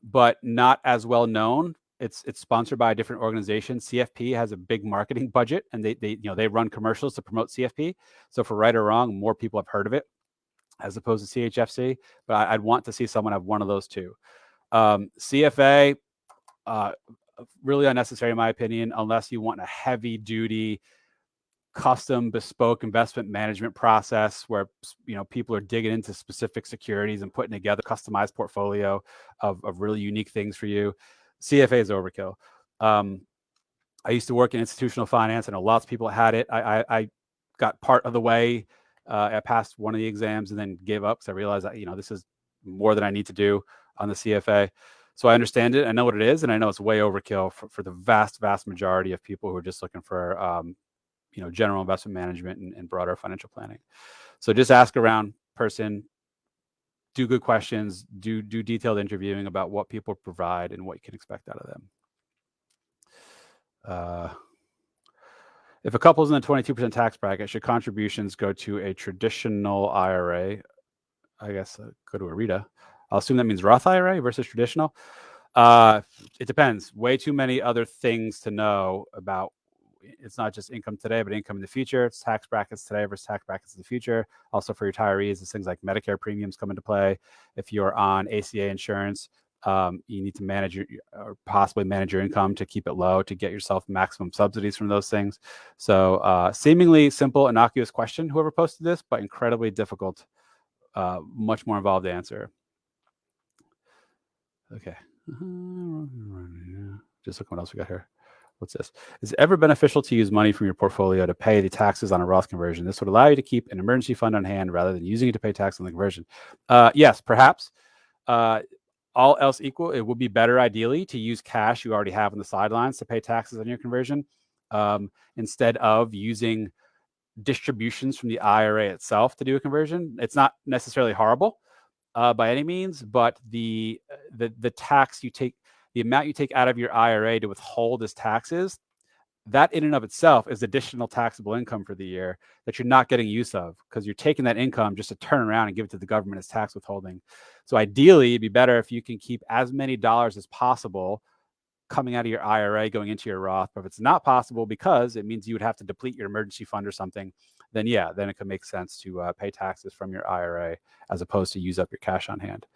but not as well known. It's sponsored by a different organization. CFP has a big marketing budget, and they run commercials to promote CFP. So for right or wrong, more people have heard of it as opposed to CHFC. But I'd want to see someone have one of those two. CFA, really unnecessary in my opinion, unless you want a heavy duty custom bespoke investment management process where people are digging into specific securities and putting together a customized portfolio of really unique things for you. CFA is overkill. I used to work in institutional finance. I know lots of people had it. I got part of the way. I passed one of the exams and then gave up because I realized that this is more than I need to do on the CFA. So I understand it. I know what it is, and I know it's way overkill for the vast majority of people who are just looking for general investment management and broader financial planning. So just ask around person, do good questions, do detailed interviewing about what people provide and what you can expect out of them. If a couple's in the 22% tax bracket, should contributions go to a traditional IRA? I guess go to a RITA. I'll assume that means Roth IRA versus traditional. It depends. Way too many other things to know about. It's not just income today, but income in the future. It's tax brackets today versus tax brackets in the future. Also for retirees, it's things like Medicare premiums come into play. If you're on ACA insurance, you need to manage or possibly manage your income to keep it low to get yourself maximum subsidies from those things. So seemingly simple, innocuous question, whoever posted this, but incredibly difficult, much more involved to answer. Okay. Just look what else we got here. What's this? Is it ever beneficial to use money from your portfolio to pay the taxes on a Roth conversion? This would allow you to keep an emergency fund on hand rather than using it to pay tax on the conversion. Yes, perhaps. All else equal, it would be better ideally to use cash you already have on the sidelines to pay taxes on your conversion instead of using distributions from the IRA itself to do a conversion. It's not necessarily horrible by any means, but the tax you take, the amount you take out of your IRA to withhold as taxes, that in and of itself is additional taxable income for the year that you're not getting use of because you're taking that income just to turn around and give it to the government as tax withholding. So ideally, it'd be better if you can keep as many dollars as possible coming out of your IRA going into your Roth. But if it's not possible because it means you would have to deplete your emergency fund or something, then yeah, then it could make sense to pay taxes from your IRA as opposed to use up your cash on hand.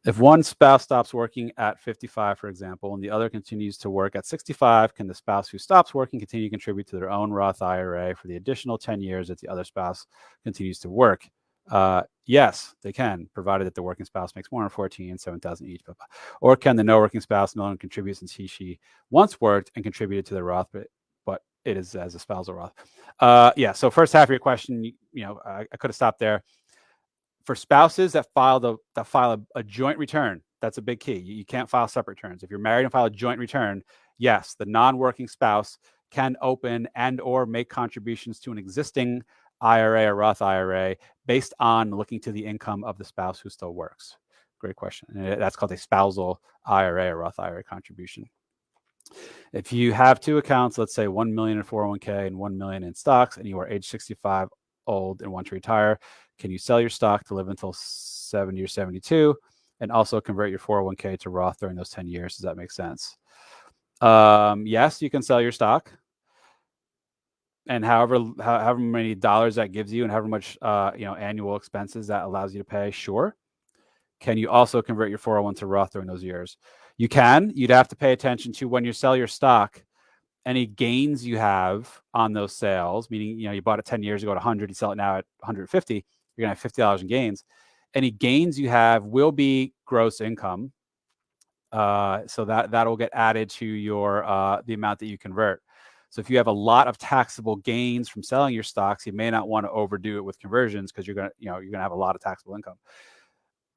If one spouse stops working at 55, for example, and the other continues to work at 65, can the spouse who stops working continue to contribute to their own Roth IRA for the additional 10 years that the other spouse continues to work? Yes, they can, provided that the working spouse makes more than 14, 7,000 each. Blah, blah. Or can the no working spouse no longer contribute since she once worked and contributed to the Roth, but it is as a spousal Roth? Yeah. So first half of your question, I could have stopped there. For spouses that file a joint return, that's a big key. You can't file separate returns. If you're married and file a joint return, yes, the non-working spouse can open and or make contributions to an existing IRA or Roth IRA based on looking to the income of the spouse who still works. Great question. And that's called a spousal IRA or Roth IRA contribution. If you have two accounts, let's say 1 million in 401k and 1 million in stocks, and you are age 65 old and want to retire, can you sell your stock to live until 70 or 72 and also convert your 401k to Roth during those 10 years? Does that make sense? Yes, you can sell your stock. And however many dollars that gives you and however much annual expenses that allows you to pay, sure. Can you also convert your 401 to Roth during those years? You can. You'd have to pay attention to when you sell your stock, any gains you have on those sales, meaning you bought it 10 years ago at 100, you sell it now at 150, you're gonna have $50 in gains. Any gains you have will be gross income, so that'll get added to your the amount that you convert. So if you have a lot of taxable gains from selling your stocks, you may not want to overdo it with conversions because you're gonna have a lot of taxable income.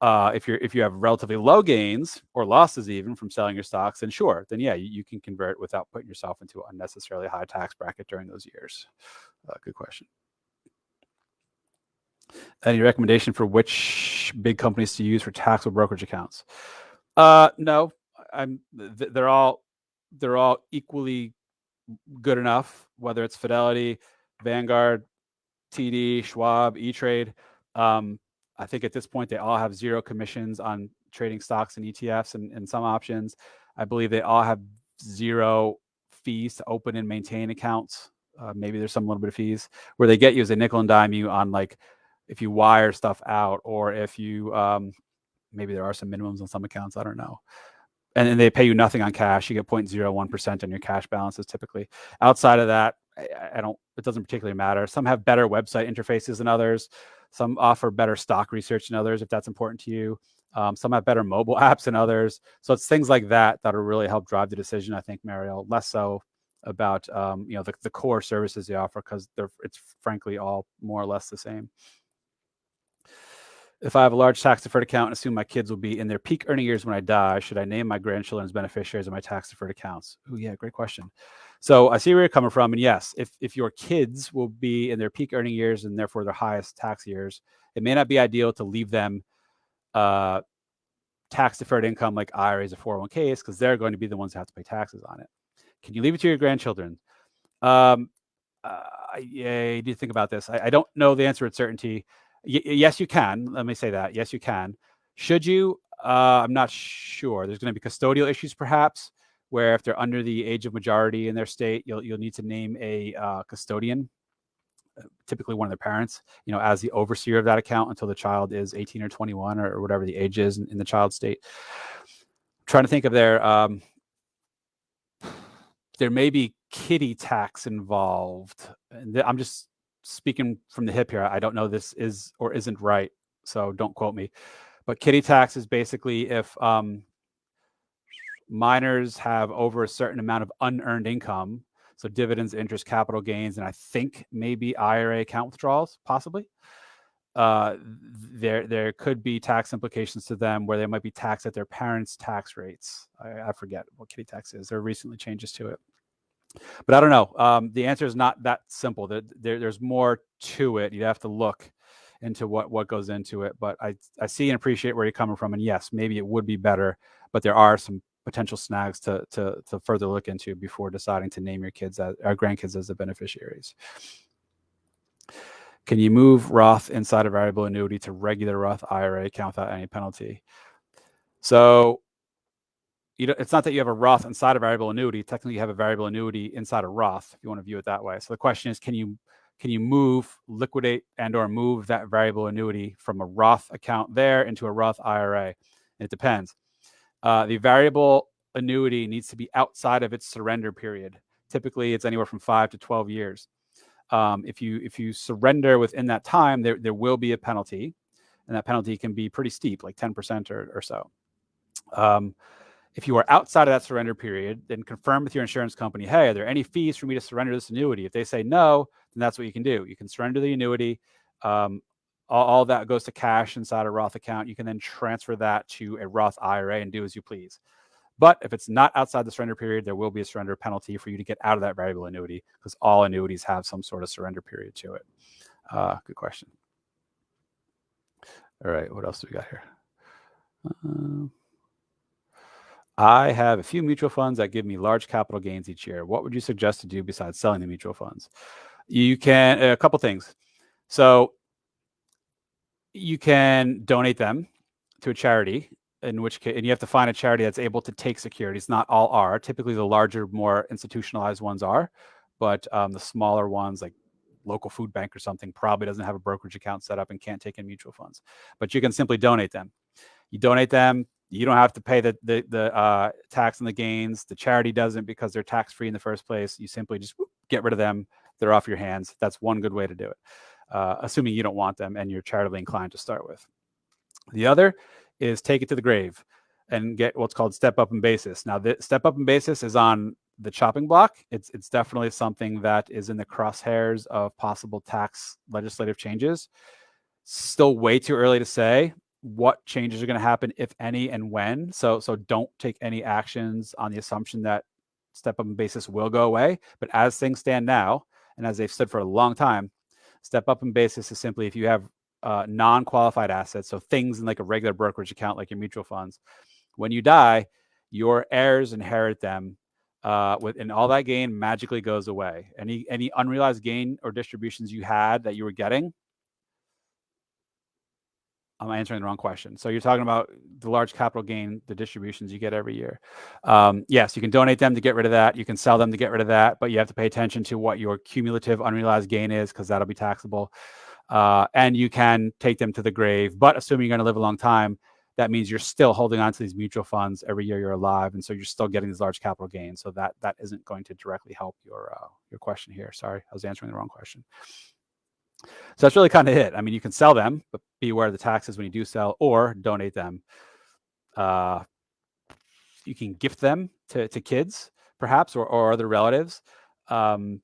If you have relatively low gains or losses even from selling your stocks, then sure, then yeah, you can convert without putting yourself into an unnecessarily high tax bracket during those years. Good question. Any recommendation for which big companies to use for taxable brokerage accounts? No, they're all equally good enough, whether it's Fidelity, Vanguard, TD, Schwab, E-Trade. I think at this point they all have zero commissions on trading stocks and ETFs and some options. I believe they all have zero fees to open and maintain accounts. Maybe there's some little bit of fees. Where they get you is a nickel and dime you on, like, if you wire stuff out, or if you maybe there are some minimums on some accounts. I don't know. And then they pay you nothing on cash. You get 0.01% on your cash balances typically. Outside of that, it doesn't particularly matter. Some have better website interfaces than others. Some offer better stock research than others, if that's important to you. Some have better mobile apps than others. So it's things like that that'll really help drive the decision, I think, Mariel. Less so about the core services they offer, because it's frankly all more or less the same. If I have a large tax-deferred account and assume my kids will be in their peak earning years when I die, should I name my grandchildren as beneficiaries of my tax-deferred accounts? Oh, yeah, great question. So I see where you're coming from. And yes, if your kids will be in their peak earning years and therefore their highest tax years, it may not be ideal to leave them tax-deferred income like IRAs or 401ks, because they're going to be the ones that have to pay taxes on it. Can you leave it to your grandchildren? Yeah, do you think about this? I don't know the answer with certainty. Yes, you can. Let me say that. Yes, you can. Should you? I'm not sure. There's going to be custodial issues, perhaps, where if they're under the age of majority in their state, you'll need to name a custodian, typically one of their parents, as the overseer of that account until the child is 18 or 21 or whatever the age is in the child's state. I'm trying to think of there may be kiddie tax involved. And I'm just speaking from the hip here. I don't know this is or isn't right, so don't quote me. But kiddie tax is basically if minors have over a certain amount of unearned income, so dividends, interest, capital gains, and I think maybe IRA account withdrawals, possibly. There could be tax implications to them where they might be taxed at their parents' tax rates. I forget what kiddie tax is. There are recently changes to it. But I don't know. The answer is not that simple. There's more to it. You'd have to look into what goes into it. But I see and appreciate where you're coming from. And yes, maybe it would be better, but there are some potential snags to further look into before deciding to name your grandkids as the beneficiaries. Can you move Roth inside a variable annuity to regular Roth IRA account without any penalty? So it's not that you have a Roth inside a variable annuity. Technically, you have a variable annuity inside a Roth, if you want to view it that way. So the question is, can you liquidate and or move that variable annuity from a Roth account there into a Roth IRA? And it depends. The variable annuity needs to be outside of its surrender period. Typically, it's anywhere from 5 to 12 years. If you surrender within that time, there will be a penalty, and that penalty can be pretty steep, like 10% or so. If you are outside of that surrender period, then confirm with your insurance company, hey, are there any fees for me to surrender this annuity? If they say no, then that's what you can do. You can surrender the annuity. All that goes to cash inside a Roth account. You can then transfer that to a Roth IRA and do as you please. But if it's not outside the surrender period, there will be a surrender penalty for you to get out of that variable annuity, because all annuities have some sort of surrender period to it. Good question. All right, what else do we got here? I have a few mutual funds that give me large capital gains each year. What would you suggest to do besides selling the mutual funds? You can, a couple things. So you can donate them to a charity, in which case, and you have to find a charity that's able to take securities. Not all are. Typically, the larger, more institutionalized ones are, but the smaller ones, like local food bank or something, probably doesn't have a brokerage account set up and can't take in mutual funds. But you can simply donate them. You donate them. You don't have to pay the tax on the gains. The charity doesn't, because they're tax-free in the first place. You simply just get rid of them. They're off your hands. That's one good way to do it, assuming you don't want them and you're charitably inclined to start with. The other is take it to the grave and get what's called step up in basis. Now, the step up in basis is on the chopping block. It's definitely something that is in the crosshairs of possible tax legislative changes. Still way too early to say what changes are going to happen, if any, and when. So don't take any actions on the assumption that step up in basis will go away. But as things stand now, and as they've stood for a long time, step up in basis is simply if you have non-qualified assets, so things in like a regular brokerage account, like your mutual funds. When you die, your heirs inherit them, and all that gain magically goes away. Any unrealized gain or distributions you had that you were getting, I'm answering the wrong question. So you're talking about the large capital gain, the distributions you get every year. Yes, you can donate them to get rid of that. You can sell them to get rid of that, but you have to pay attention to what your cumulative unrealized gain is, because that'll be taxable. And you can take them to the grave, but assuming you're going to live a long time, that means you're still holding on to these mutual funds every year you're alive, and so you're still getting these large capital gains. So that isn't going to directly help your question here. Sorry, I was answering the wrong question. So that's really kind of it. I mean, you can sell them, but be aware of the taxes when you do sell, or donate them. You can gift them to kids, perhaps, or other relatives. You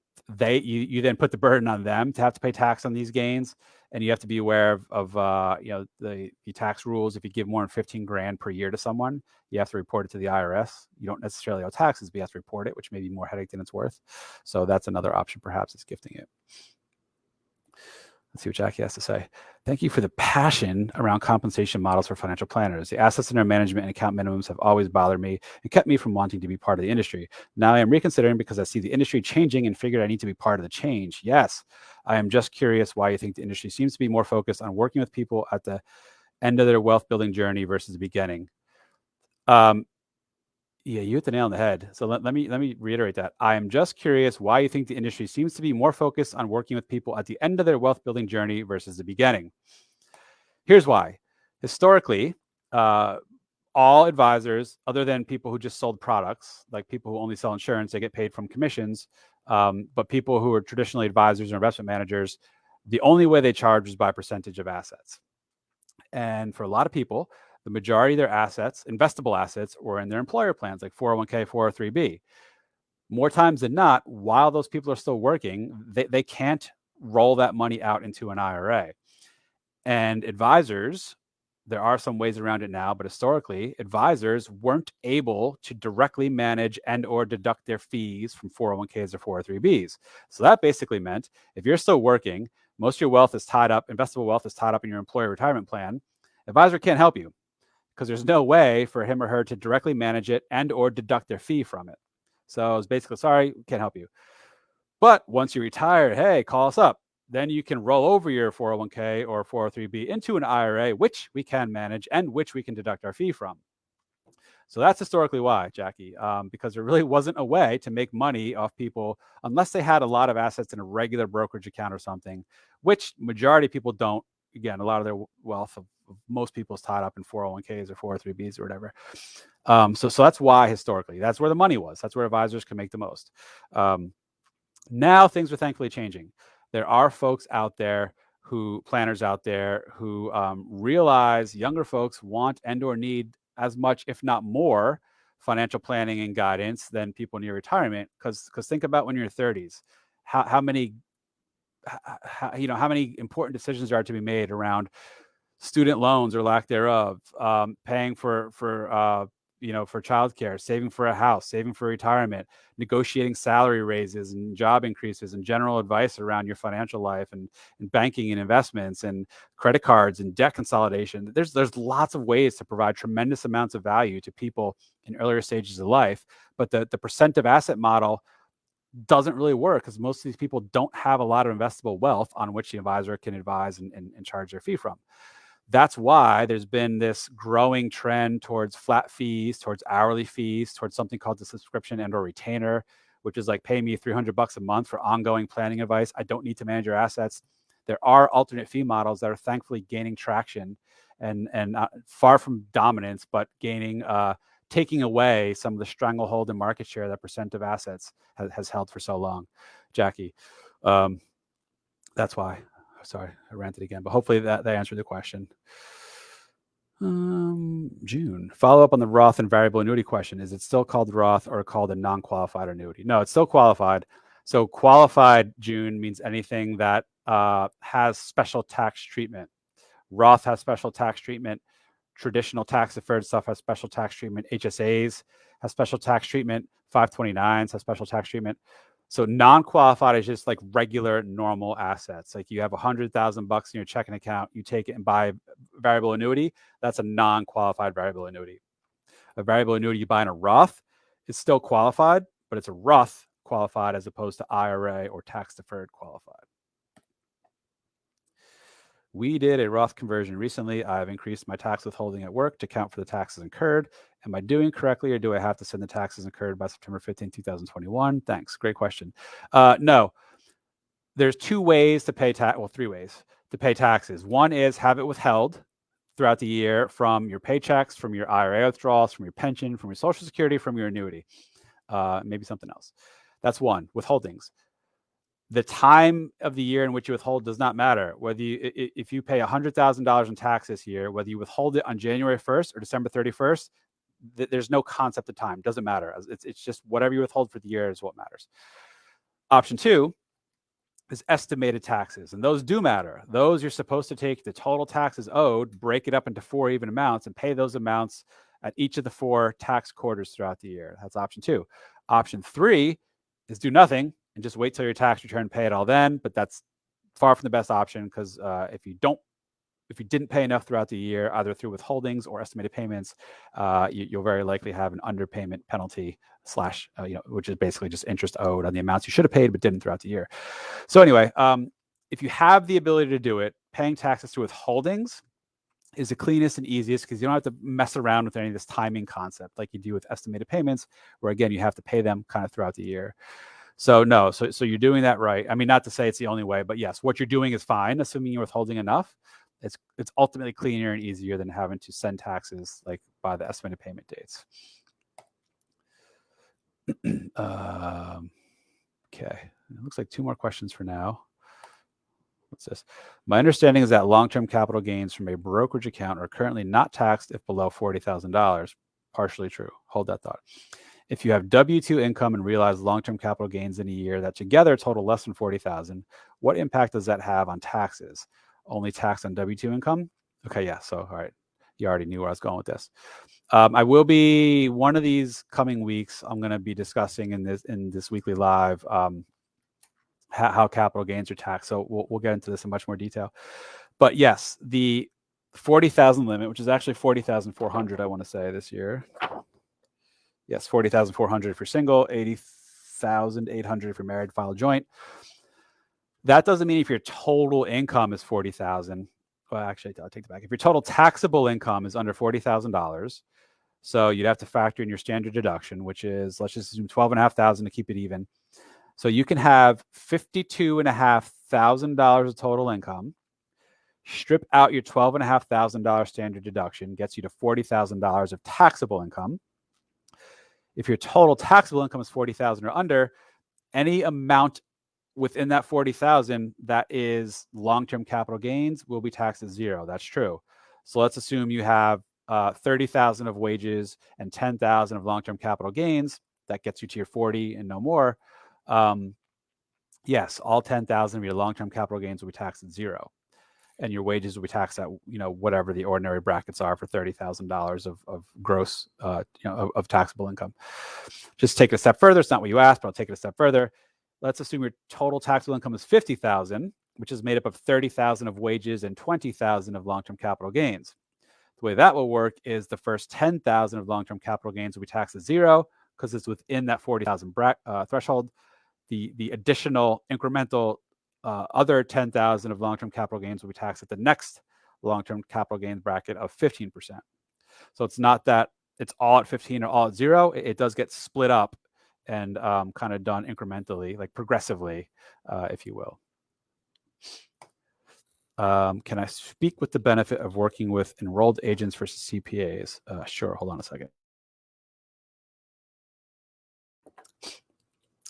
then put the burden on them to have to pay tax on these gains, and you have to be aware of the tax rules. If you give more than 15 grand per year to someone, you have to report it to the IRS. You don't necessarily owe taxes, but you have to report it, which may be more headache than it's worth. So that's another option, perhaps, is gifting it. Let's see what Jackie has to say. Thank you for the passion around compensation models for financial planners. The assets under management and account minimums have always bothered me and kept me from wanting to be part of the industry. Now I am reconsidering because I see the industry changing and figured I need to be part of the change. Yes, I am just curious why you think the industry seems to be more focused on working with people at the end of their wealth building journey versus the beginning. Yeah, you hit the nail on the head. So let me reiterate that. I am just curious why you think the industry seems to be more focused on working with people at the end of their wealth building journey versus the beginning. Here's why. Historically, all advisors, other than people who just sold products, like people who only sell insurance, they get paid from commissions. But people who are traditionally advisors or investment managers, the only way they charge is by percentage of assets. And for a lot of people, the majority of their assets, investable assets, were in their employer plans like 401k, 403b. More times than not, while those people are still working, they can't roll that money out into an IRA. And advisors, there are some ways around it now, but historically, advisors weren't able to directly manage and or deduct their fees from 401ks or 403bs. So that basically meant if you're still working, most of your wealth is tied up, investable wealth is tied up in your employer retirement plan, advisor can't help you, because there's no way for him or her to directly manage it and or deduct their fee from it. So it's basically, sorry, can't help you. But once you retire, hey, call us up. Then you can roll over your 401k or 403b into an IRA, which we can manage and which we can deduct our fee from. So that's historically why, Jackie, because there really wasn't a way to make money off people unless they had a lot of assets in a regular brokerage account or something, which majority of people don't. Again, a lot of their wealth of most people is tied up in 401ks or 403bs or whatever. So that's why historically, that's where the money was. That's where advisors can make the most. Now things are thankfully changing. There are folks out there planners out there who realize younger folks want and or need as much, if not more, financial planning and guidance than people near retirement. Because think about when you're in your 30s, how many important decisions are to be made around student loans or lack thereof, paying for childcare, saving for a house, saving for retirement, negotiating salary raises and job increases, and general advice around your financial life and banking and investments and credit cards and debt consolidation. There's lots of ways to provide tremendous amounts of value to people in earlier stages of life, but the percent of asset model doesn't really work because most of these people don't have a lot of investable wealth on which the advisor can advise and charge their fee from. That's why there's been this growing trend towards flat fees, towards hourly fees, towards something called the subscription and or retainer, which is like pay me $300 a month for ongoing planning advice. I don't need to manage your assets. There are alternate fee models that are thankfully gaining traction and far from dominance, but gaining, taking away some of the stranglehold and market share that percent of assets has held for so long. Jackie, that's why. Sorry, I ranted again, but hopefully that answered the question. June, follow up on the Roth and variable annuity question. Is it still called Roth or called a non-qualified annuity? No, it's still qualified. So qualified, June, means anything that has special tax treatment. Roth has special tax treatment. Traditional tax deferred stuff has special tax treatment. HSAs has special tax treatment. 529s has special tax treatment. So non-qualified is just like regular normal assets. Like you have $100,000 in your checking account, you take it and buy a variable annuity. That's a non-qualified variable annuity. A variable annuity you buy in a Roth is still qualified, but it's a Roth qualified as opposed to IRA or tax deferred qualified. We did a Roth conversion recently. I've increased my tax withholding at work to count for the taxes incurred. Am I doing correctly, or do I have to send the taxes incurred by September 15, 2021? Thanks. Great question. No. There's two ways to pay tax. Well, three ways to pay taxes. One is have it withheld throughout the year from your paychecks, from your IRA withdrawals, from your pension, from your Social Security, from your annuity, maybe something else. That's one, withholdings. The time of the year in which you withhold does not matter. Whether if you pay $100,000 in tax this year, whether you withhold it on January 1st or December 31st, there's no concept of time. It doesn't matter. It's just whatever you withhold for the year is what matters. Option two is estimated taxes, and those do matter. Those you're supposed to take the total taxes owed, break it up into 4 even amounts, and pay those amounts at each of the 4 tax quarters throughout the year. That's option two. Option three is do nothing and just wait till your tax return, pay it all then. But that's far from the best option, because if you didn't pay enough throughout the year, either through withholdings or estimated payments, you'll very likely have an underpayment penalty slash, which is basically just interest owed on the amounts you should have paid but didn't throughout the year. So anyway, if you have the ability to do it, paying taxes through withholdings is the cleanest and easiest, because you don't have to mess around with any of this timing concept like you do with estimated payments, where again, you have to pay them kind of throughout the year. So no, so you're doing that right. I mean, not to say it's the only way, but yes, what you're doing is fine, assuming you're withholding enough. It's ultimately cleaner and easier than having to send taxes like by the estimated payment dates. Okay, it looks like 2 more questions for now. What's this? My understanding is that long-term capital gains from a brokerage account are currently not taxed if below $40,000. Partially true. Hold that thought. If you have W-2 income and realize long-term capital gains in a year that together total less than $40,000, what impact does that have on taxes? Only tax on W-2 income? Okay, yeah. So, all right, you already knew where I was going with this. I will be, one of these coming weeks, I'm going to be discussing in this weekly live how capital gains are taxed. So we'll get into this in much more detail. But yes, the 40,000 limit, which is actually 40,400, I want to say this year. Yes, 40,400 if you're single, 80,800 if you're married, file joint. That doesn't mean if your total income is 40,000. Well, actually, I'll take it back. If your total taxable income is under $40,000, so you'd have to factor in your standard deduction, which is, let's just assume $12,500 to keep it even. So you can have $52,500 of total income, strip out your $12,500 standard deduction, gets you to $40,000 of taxable income. If your total taxable income is $40,000 or under, any amount within that $40,000 that is long-term capital gains will be taxed at zero. That's true. So let's assume you have $30,000 of wages and $10,000 of long-term capital gains. That gets you to your 40 and no more. Yes, all 10,000 of your long-term capital gains will be taxed at zero, and your wages will be taxed at whatever the ordinary brackets are for $30,000 of gross of taxable income. Just take it a step further. It's not what you asked, but I'll take it a step further. Let's assume your total taxable income is $50,000, which is made up of $30,000 of wages and $20,000 of long-term capital gains. The way that will work is the first $10,000 of long-term capital gains will be taxed at zero because it's within that $40,000 threshold. The additional incremental other $10,000 of long-term capital gains will be taxed at the next long-term capital gains bracket of 15%. So it's not that it's all at 15 or all at zero. It does get split up and kind of done incrementally, like progressively, if you will. Can I speak with the benefit of working with enrolled agents versus CPAs? Sure. Hold on a second.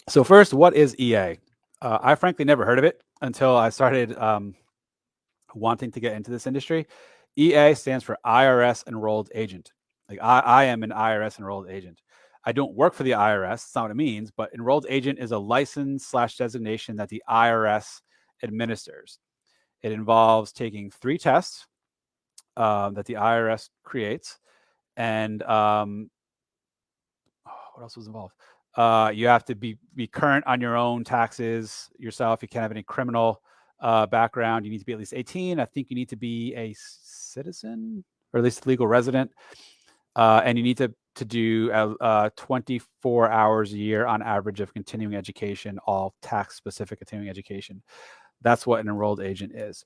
So first, what is EA? I frankly never heard of it until I started wanting to get into this industry. EA stands for IRS enrolled agent. Like I am an IRS enrolled agent. I don't work for the IRS. That's not what it means, but enrolled agent is a license / designation that the IRS administers. It involves taking 3 tests that the IRS creates. And what else was involved? You have to be current on your own taxes yourself. You can't have any criminal background. You need to be at least 18. I think you need to be a citizen or at least a legal resident. And you need to do 24 hours a year on average of continuing education, all tax-specific continuing education. That's what an enrolled agent is.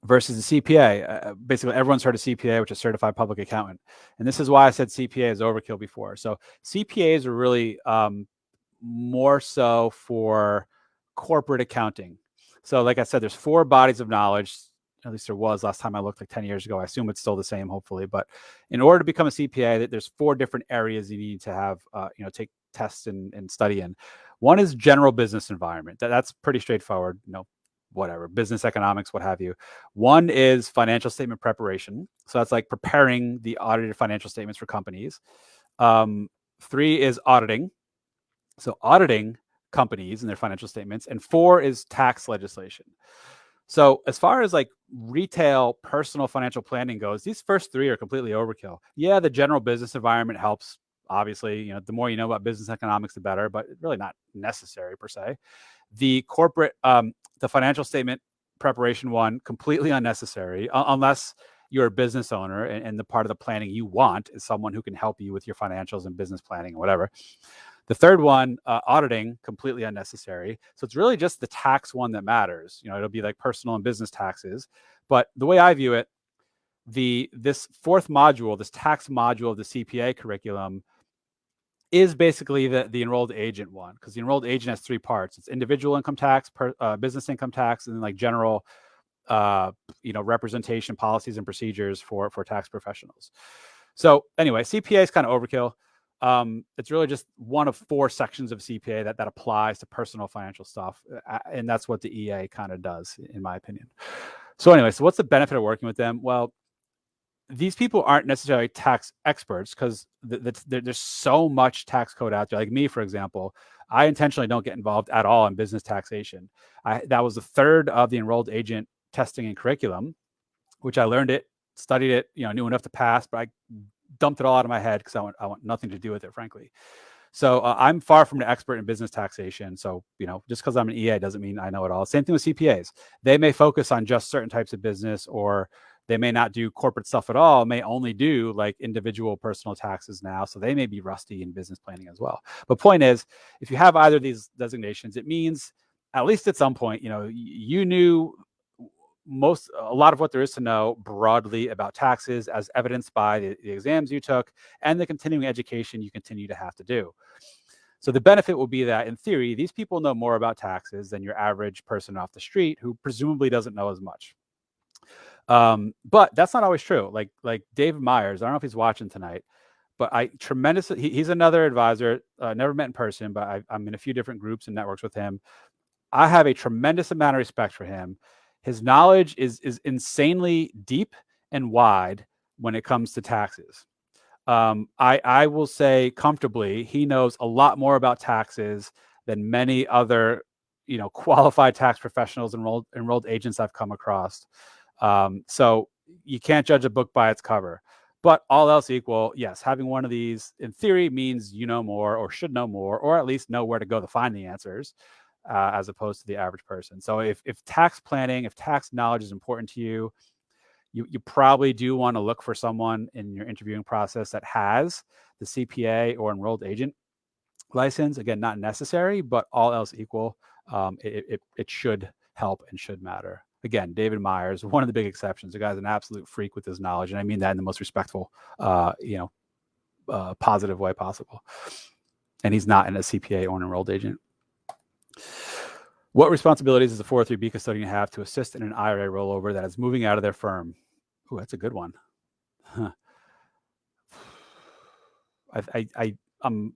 Versus a CPA. Basically, everyone's heard of CPA, which is Certified Public Accountant. And this is why I said CPA is overkill before. So CPAs are really more so for corporate accounting. So like I said, there's 4 bodies of knowledge. At least there was last time I looked, like 10 years ago. I assume it's still the same, hopefully. But in order to become a CPA, there's 4 different areas you need to have, take tests and study in. One is general business environment. That's pretty straightforward. Whatever, business economics, what have you. One is financial statement preparation. So that's like preparing the audited financial statements for companies. 3 is auditing. So auditing companies and their financial statements. And 4 is tax legislation. So as far as like retail personal financial planning goes, these first 3 are completely overkill. Yeah, the general business environment helps. Obviously, the more you know about business economics, the better, but really not necessary per se. The corporate, the financial statement preparation one, completely unnecessary, unless you're a business owner and the part of the planning you want is someone who can help you with your financials and business planning or whatever. The third one, auditing, completely unnecessary. So it's really just the tax one that matters. It'll be like personal and business taxes. But the way I view it, this 4th module, this tax module of the CPA curriculum, is basically the enrolled agent one, because the enrolled agent has 3 parts. It's individual income tax, business income tax, and then like general, representation policies and procedures for tax professionals. So anyway, CPA is kind of overkill. It's really just one of 4 sections of CPA that applies to personal financial stuff, and that's what the EA kind of does, in my opinion. So anyway, so what's the benefit of working with them? Well, these people aren't necessarily tax experts because there's so much tax code out there. Like me, for example, I intentionally don't get involved at all in business taxation. That was the 3rd of the enrolled agent testing and curriculum, which I learned it, studied it, knew enough to pass, but I dumped it all out of my head because I want nothing to do with it, frankly. So I'm far from an expert in business taxation. So, just because I'm an EA doesn't mean I know it all. Same thing with CPAs. They may focus on just certain types of business, or they may not do corporate stuff at all, may only do like individual personal taxes now. So they may be rusty in business planning as well. But point is, if you have either of these designations, it means at least at some point, you knew a lot of what there is to know broadly about taxes, as evidenced by the exams you took and the continuing education you continue to have to do. So the benefit will be that, in theory, these people know more about taxes than your average person off the street who presumably doesn't know as much. But that's not always true. Like David Myers, I don't know if he's watching tonight, but he's another advisor, never met in person, but I'm in a few different groups and networks with him. I have a tremendous amount of respect for him. His knowledge is insanely deep and wide when it comes to taxes. I will say comfortably, he knows a lot more about taxes than many other, qualified tax professionals, enrolled agents I've come across. So you can't judge a book by its cover. But all else equal, yes, having one of these in theory means you know more, or should know more, or at least know where to go to find the answers, as opposed to the average person. So if tax planning, if tax knowledge is important to you, you probably do want to look for someone in your interviewing process that has the CPA or enrolled agent license. Again, not necessary, but all else equal, it should help and should matter. Again, David Myers, one of the big exceptions. The guy's an absolute freak with his knowledge, and I mean that in the most respectful, positive way possible. And he's not in a CPA or an enrolled agent. What responsibilities does a 403B custodian have to assist in an IRA rollover that is moving out of their firm? Oh, that's a good one. Huh. I'm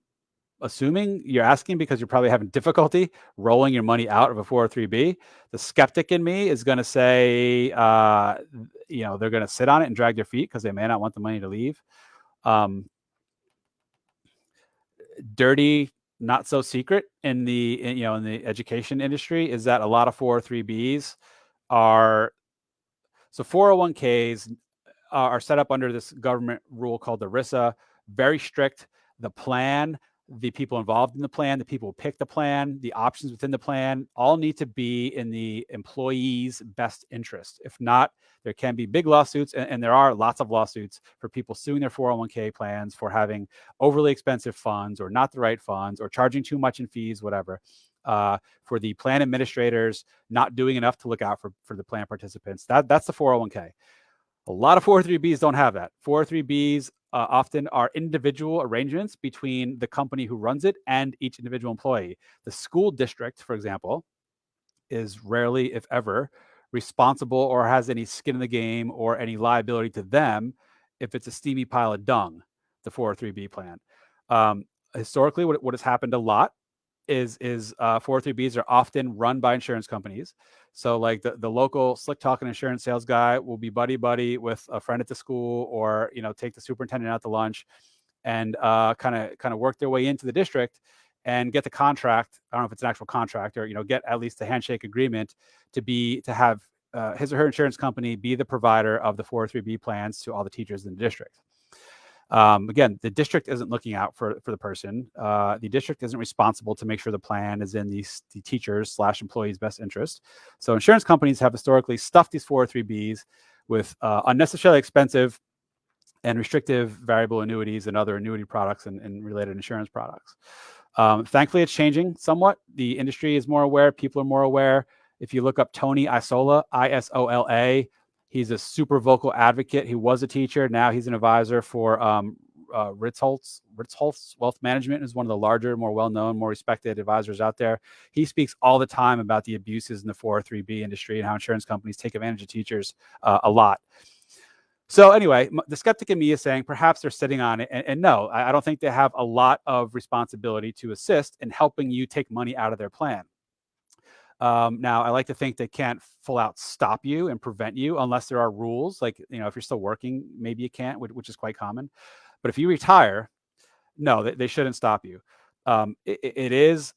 assuming you're asking because you're probably having difficulty rolling your money out of a 403B. The skeptic in me is going to say, they're going to sit on it and drag their feet because they may not want the money to leave. Dirty, not so secret in the education industry is that a lot of 403Bs are, so 401ks are set up under this government rule called ERISA, very strict. the plan, the people involved in the plan, the people who pick the plan, the options within the plan, all need to be in the employee's best interest. If not, there can be big lawsuits, and there are lots of lawsuits for people suing their 401k plans for having overly expensive funds or not the right funds or charging too much in fees, whatever. For the plan administrators not doing enough to look out for the plan participants. That's the 401k. A lot of 403bs don't have that. 403bs often are individual arrangements between the company who runs it and each individual employee. The school district, for example, is rarely, if ever, responsible or has any skin in the game or any liability to them if it's a steamy pile of dung, the 403b plan. Historically, what has happened a lot is 403bs are often run by insurance companies. So like the local slick talking insurance sales guy will be buddy with a friend at the school, or take the superintendent out to lunch, and kind of work their way into the district and get the contract. I don't know if it's an actual contract, or get at least a handshake agreement to have his or her insurance company be the provider of the 403b plans to all the teachers in the district. Again, the district isn't looking out for the person. The district isn't responsible to make sure the plan is in the teachers/employees' best interest. So insurance companies have historically stuffed these 403bs with unnecessarily expensive and restrictive variable annuities and other annuity products and related insurance products. Thankfully, it's changing somewhat. The industry is more aware. People are more aware. If you look up Tony Isola, Isola, he's a super vocal advocate. He was a teacher. Now he's an advisor for Ritholtz Wealth Management, is one of the larger, more well-known, more respected advisors out there. He speaks all the time about the abuses in the 403b industry and how insurance companies take advantage of teachers a lot. So anyway, the skeptic in me is saying perhaps they're sitting on it. And no, I don't think they have a lot of responsibility to assist in helping you take money out of their plan. Now, I like to think they can't full out stop you and prevent you unless there are rules. Like, if you're still working, maybe you can't, which is quite common. But if you retire, no, they shouldn't stop you. It is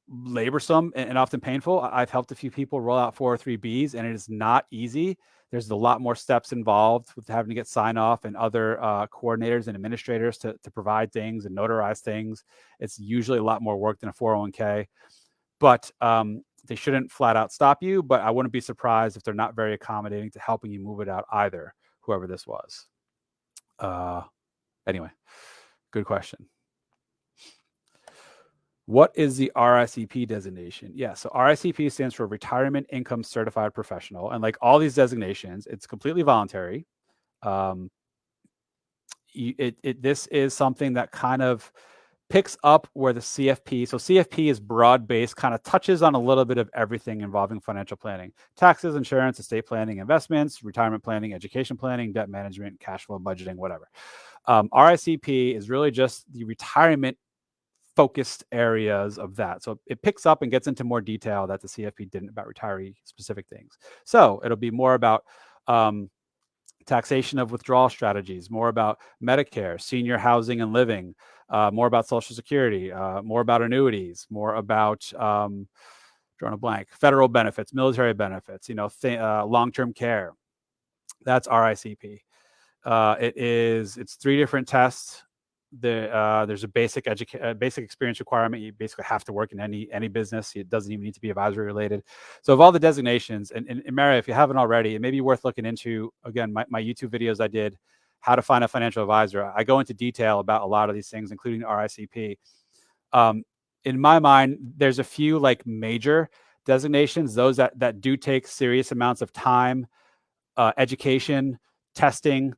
laborsome and often painful. I've helped a few people roll out 403bs, and it is not easy. There's a lot more steps involved with having to get sign off and other coordinators and administrators to provide things and notarize things. It's usually a lot more work than a 401k. But they shouldn't flat out stop you. But I wouldn't be surprised if they're not very accommodating to helping you move it out either, whoever this was. Anyway, good question. What is the RICP designation? Yeah, so RICP stands for Retirement Income Certified Professional. And like all these designations, it's completely voluntary. This is something that kind of picks up where the CFP, so CFP is broad-based, kind of touches on a little bit of everything involving financial planning: taxes, insurance, estate planning, investments, retirement planning, education planning, debt management, cash flow budgeting, whatever. RICP is really just the retirement focused areas of that. So it picks up and gets into more detail that the CFP didn't about retiree specific things. So it'll be more about taxation of withdrawal strategies, more about Medicare, senior housing and living, more about Social Security, more about annuities, more about drawing a blank, federal benefits, military benefits, long-term care. That's RICP. It's 3 different tests. There's a basic experience requirement. You basically have to work in any business. It doesn't even need to be advisory related. So of all the designations, and Mary, if you haven't already, it may be worth looking into. Again, my YouTube videos I did, how to find a financial advisor. I go into detail about a lot of these things, including RICP. In my mind, there's a few like major designations, those that do take serious amounts of time, education, testing,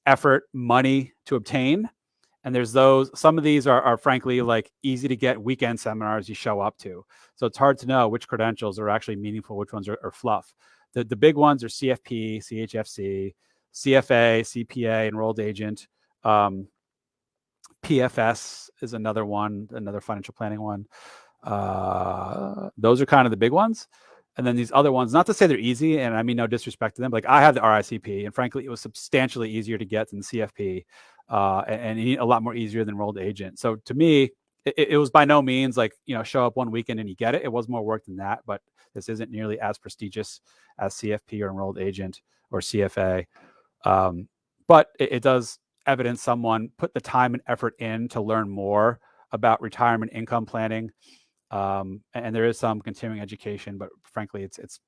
effort, money to obtain. And there's some of these are frankly like easy to get weekend seminars you show up to. So it's hard to know which credentials are actually meaningful, which ones are fluff. The big ones are CFP, CHFC, CFA, CPA, enrolled agent. PFS is another one, another financial planning one. Those are kind of the big ones. And then these other ones, not to say they're easy, and I mean no disrespect to them. Like I have the RICP, and frankly, it was substantially easier to get than the CFP, and a lot more easier than enrolled agent. So to me, it was by no means like show up one weekend and you get it. It was more work than that, but this isn't nearly as prestigious as CFP or enrolled agent or CFA. But it does evidence someone put the time and effort in to learn more about retirement income planning. And there is some continuing education, but frankly, it's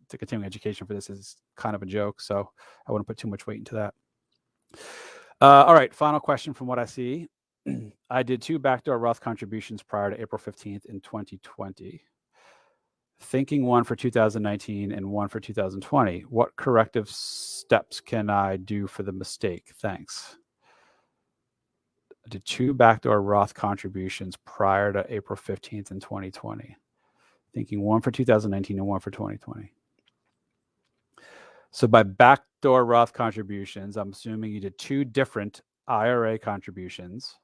the continuing education for this is kind of a joke. So I wouldn't put too much weight into that. All right, final question from what I see. I did 2 backdoor Roth contributions prior to April 15th in 2020. Thinking one for 2019 and one for 2020. What corrective steps can I do for the mistake? Thanks. I did 2 backdoor Roth contributions prior to April 15th in 2020. Thinking one for 2019 and one for 2020. So by backdoor Roth contributions, I'm assuming you did 2 different IRA contributions,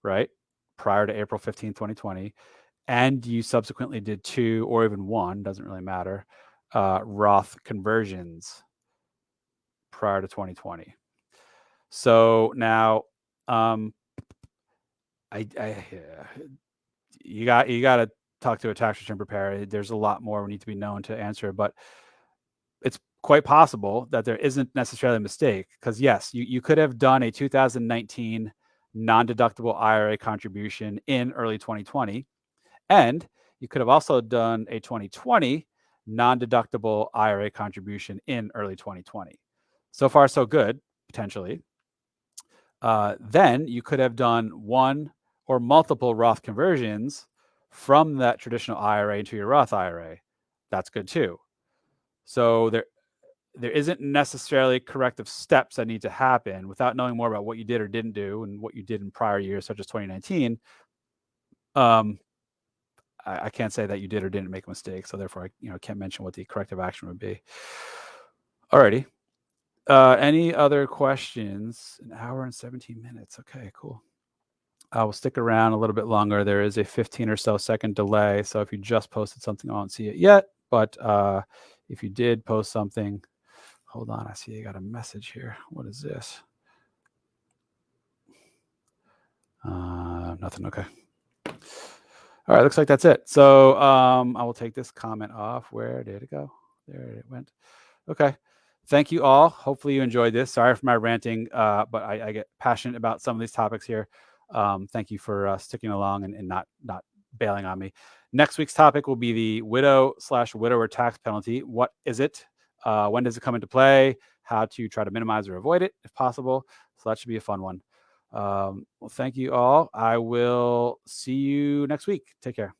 right? Prior to April 15th, 2020. And you subsequently did 2 or even 1, doesn't really matter, Roth conversions prior to 2020. So now, you got to talk to a tax return preparer. There's a lot more we need to be known to answer, but it's quite possible that there isn't necessarily a mistake, because yes, you could have done a 2019 non-deductible IRA contribution in early 2020, and you could have also done a 2020 non-deductible IRA contribution in early 2020. So far, so good, potentially. Then you could have done one or multiple Roth conversions from that traditional IRA into your Roth IRA. That's good too. So there isn't necessarily corrective steps that need to happen without knowing more about what you did or didn't do and what you did in prior years, such as 2019. I can't say that you did or didn't make a mistake, so therefore I can't mention what the corrective action would be. Alrighty. Any other questions? An hour and 17 minutes. Okay, cool. I will stick around a little bit longer. There is a 15 or so second delay, so if you just posted something, I won't see it yet. But if you did post something, hold on. I see you got a message here. What is this? Nothing. Okay. All right, looks like that's it. So I will take this comment off. Where did it go? There it went. Okay. Thank you all. Hopefully you enjoyed this. Sorry for my ranting, but I get passionate about some of these topics here. Thank you for sticking along and not bailing on me. Next week's topic will be the widow/widower tax penalty. What is it? When does it come into play? How to try to minimize or avoid it if possible. So that should be a fun one. Well, thank you all. I will see you next week. Take care.